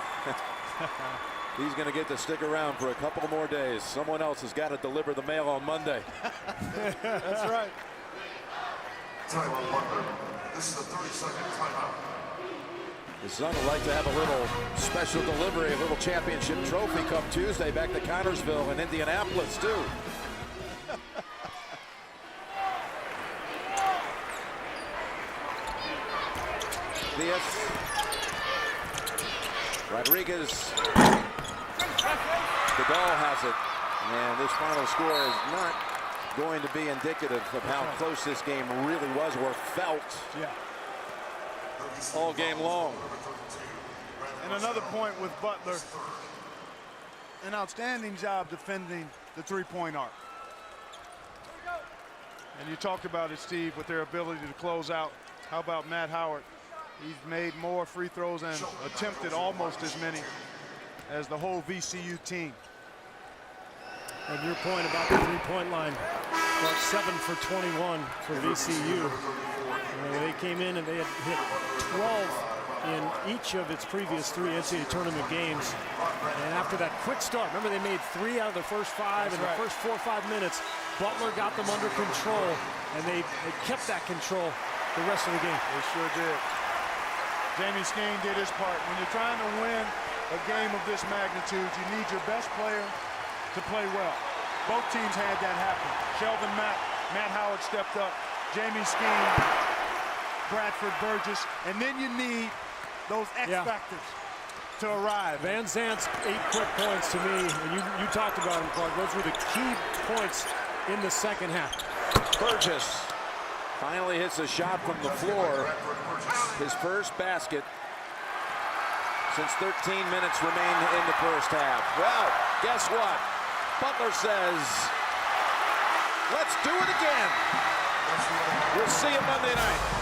He's going to get to stick around for a couple more days. Someone else has got to deliver the mail on Monday. That's right. Timeout, Butler. This is a 30-second timeout. His son would like to have a little special delivery, a little championship trophy come Tuesday back to Connersville and Indianapolis, too. Rodriguez. The ball has it. And this final score is not going to be indicative of how close this game really was or felt all game long. And another point with Butler, an outstanding job defending the three-point arc. And you talked about it, Steve, with their ability to close out. How about Matt Howard? He's made more free throws and attempted almost as many as the whole VCU team. And your point about the three-point line, about 7 for 21 for VCU. They came in and they had hit 12 in each of its previous 3 NCAA tournament games. And after that quick start, remember they made 3 out of the first 5 in the first 4 or 5 minutes. Butler got them under control, and they kept that control the rest of the game. They sure did. Jamie Skeen did his part. When you're trying to win a game of this magnitude, you need your best player to play well. Both teams had that happen. Shelvin Mack, Matt Howard stepped up. Jamie Skeen, Bradford Burgess, and then you need those X factors to arrive. Van Zandt's 8 quick points to me, and you talked about them, Clark. Those were the key points in the second half. Burgess finally hits a shot from the floor. His first basket since 13 minutes remained in the first half. Well, guess what? Butler says, let's do it again. We'll see you Monday night.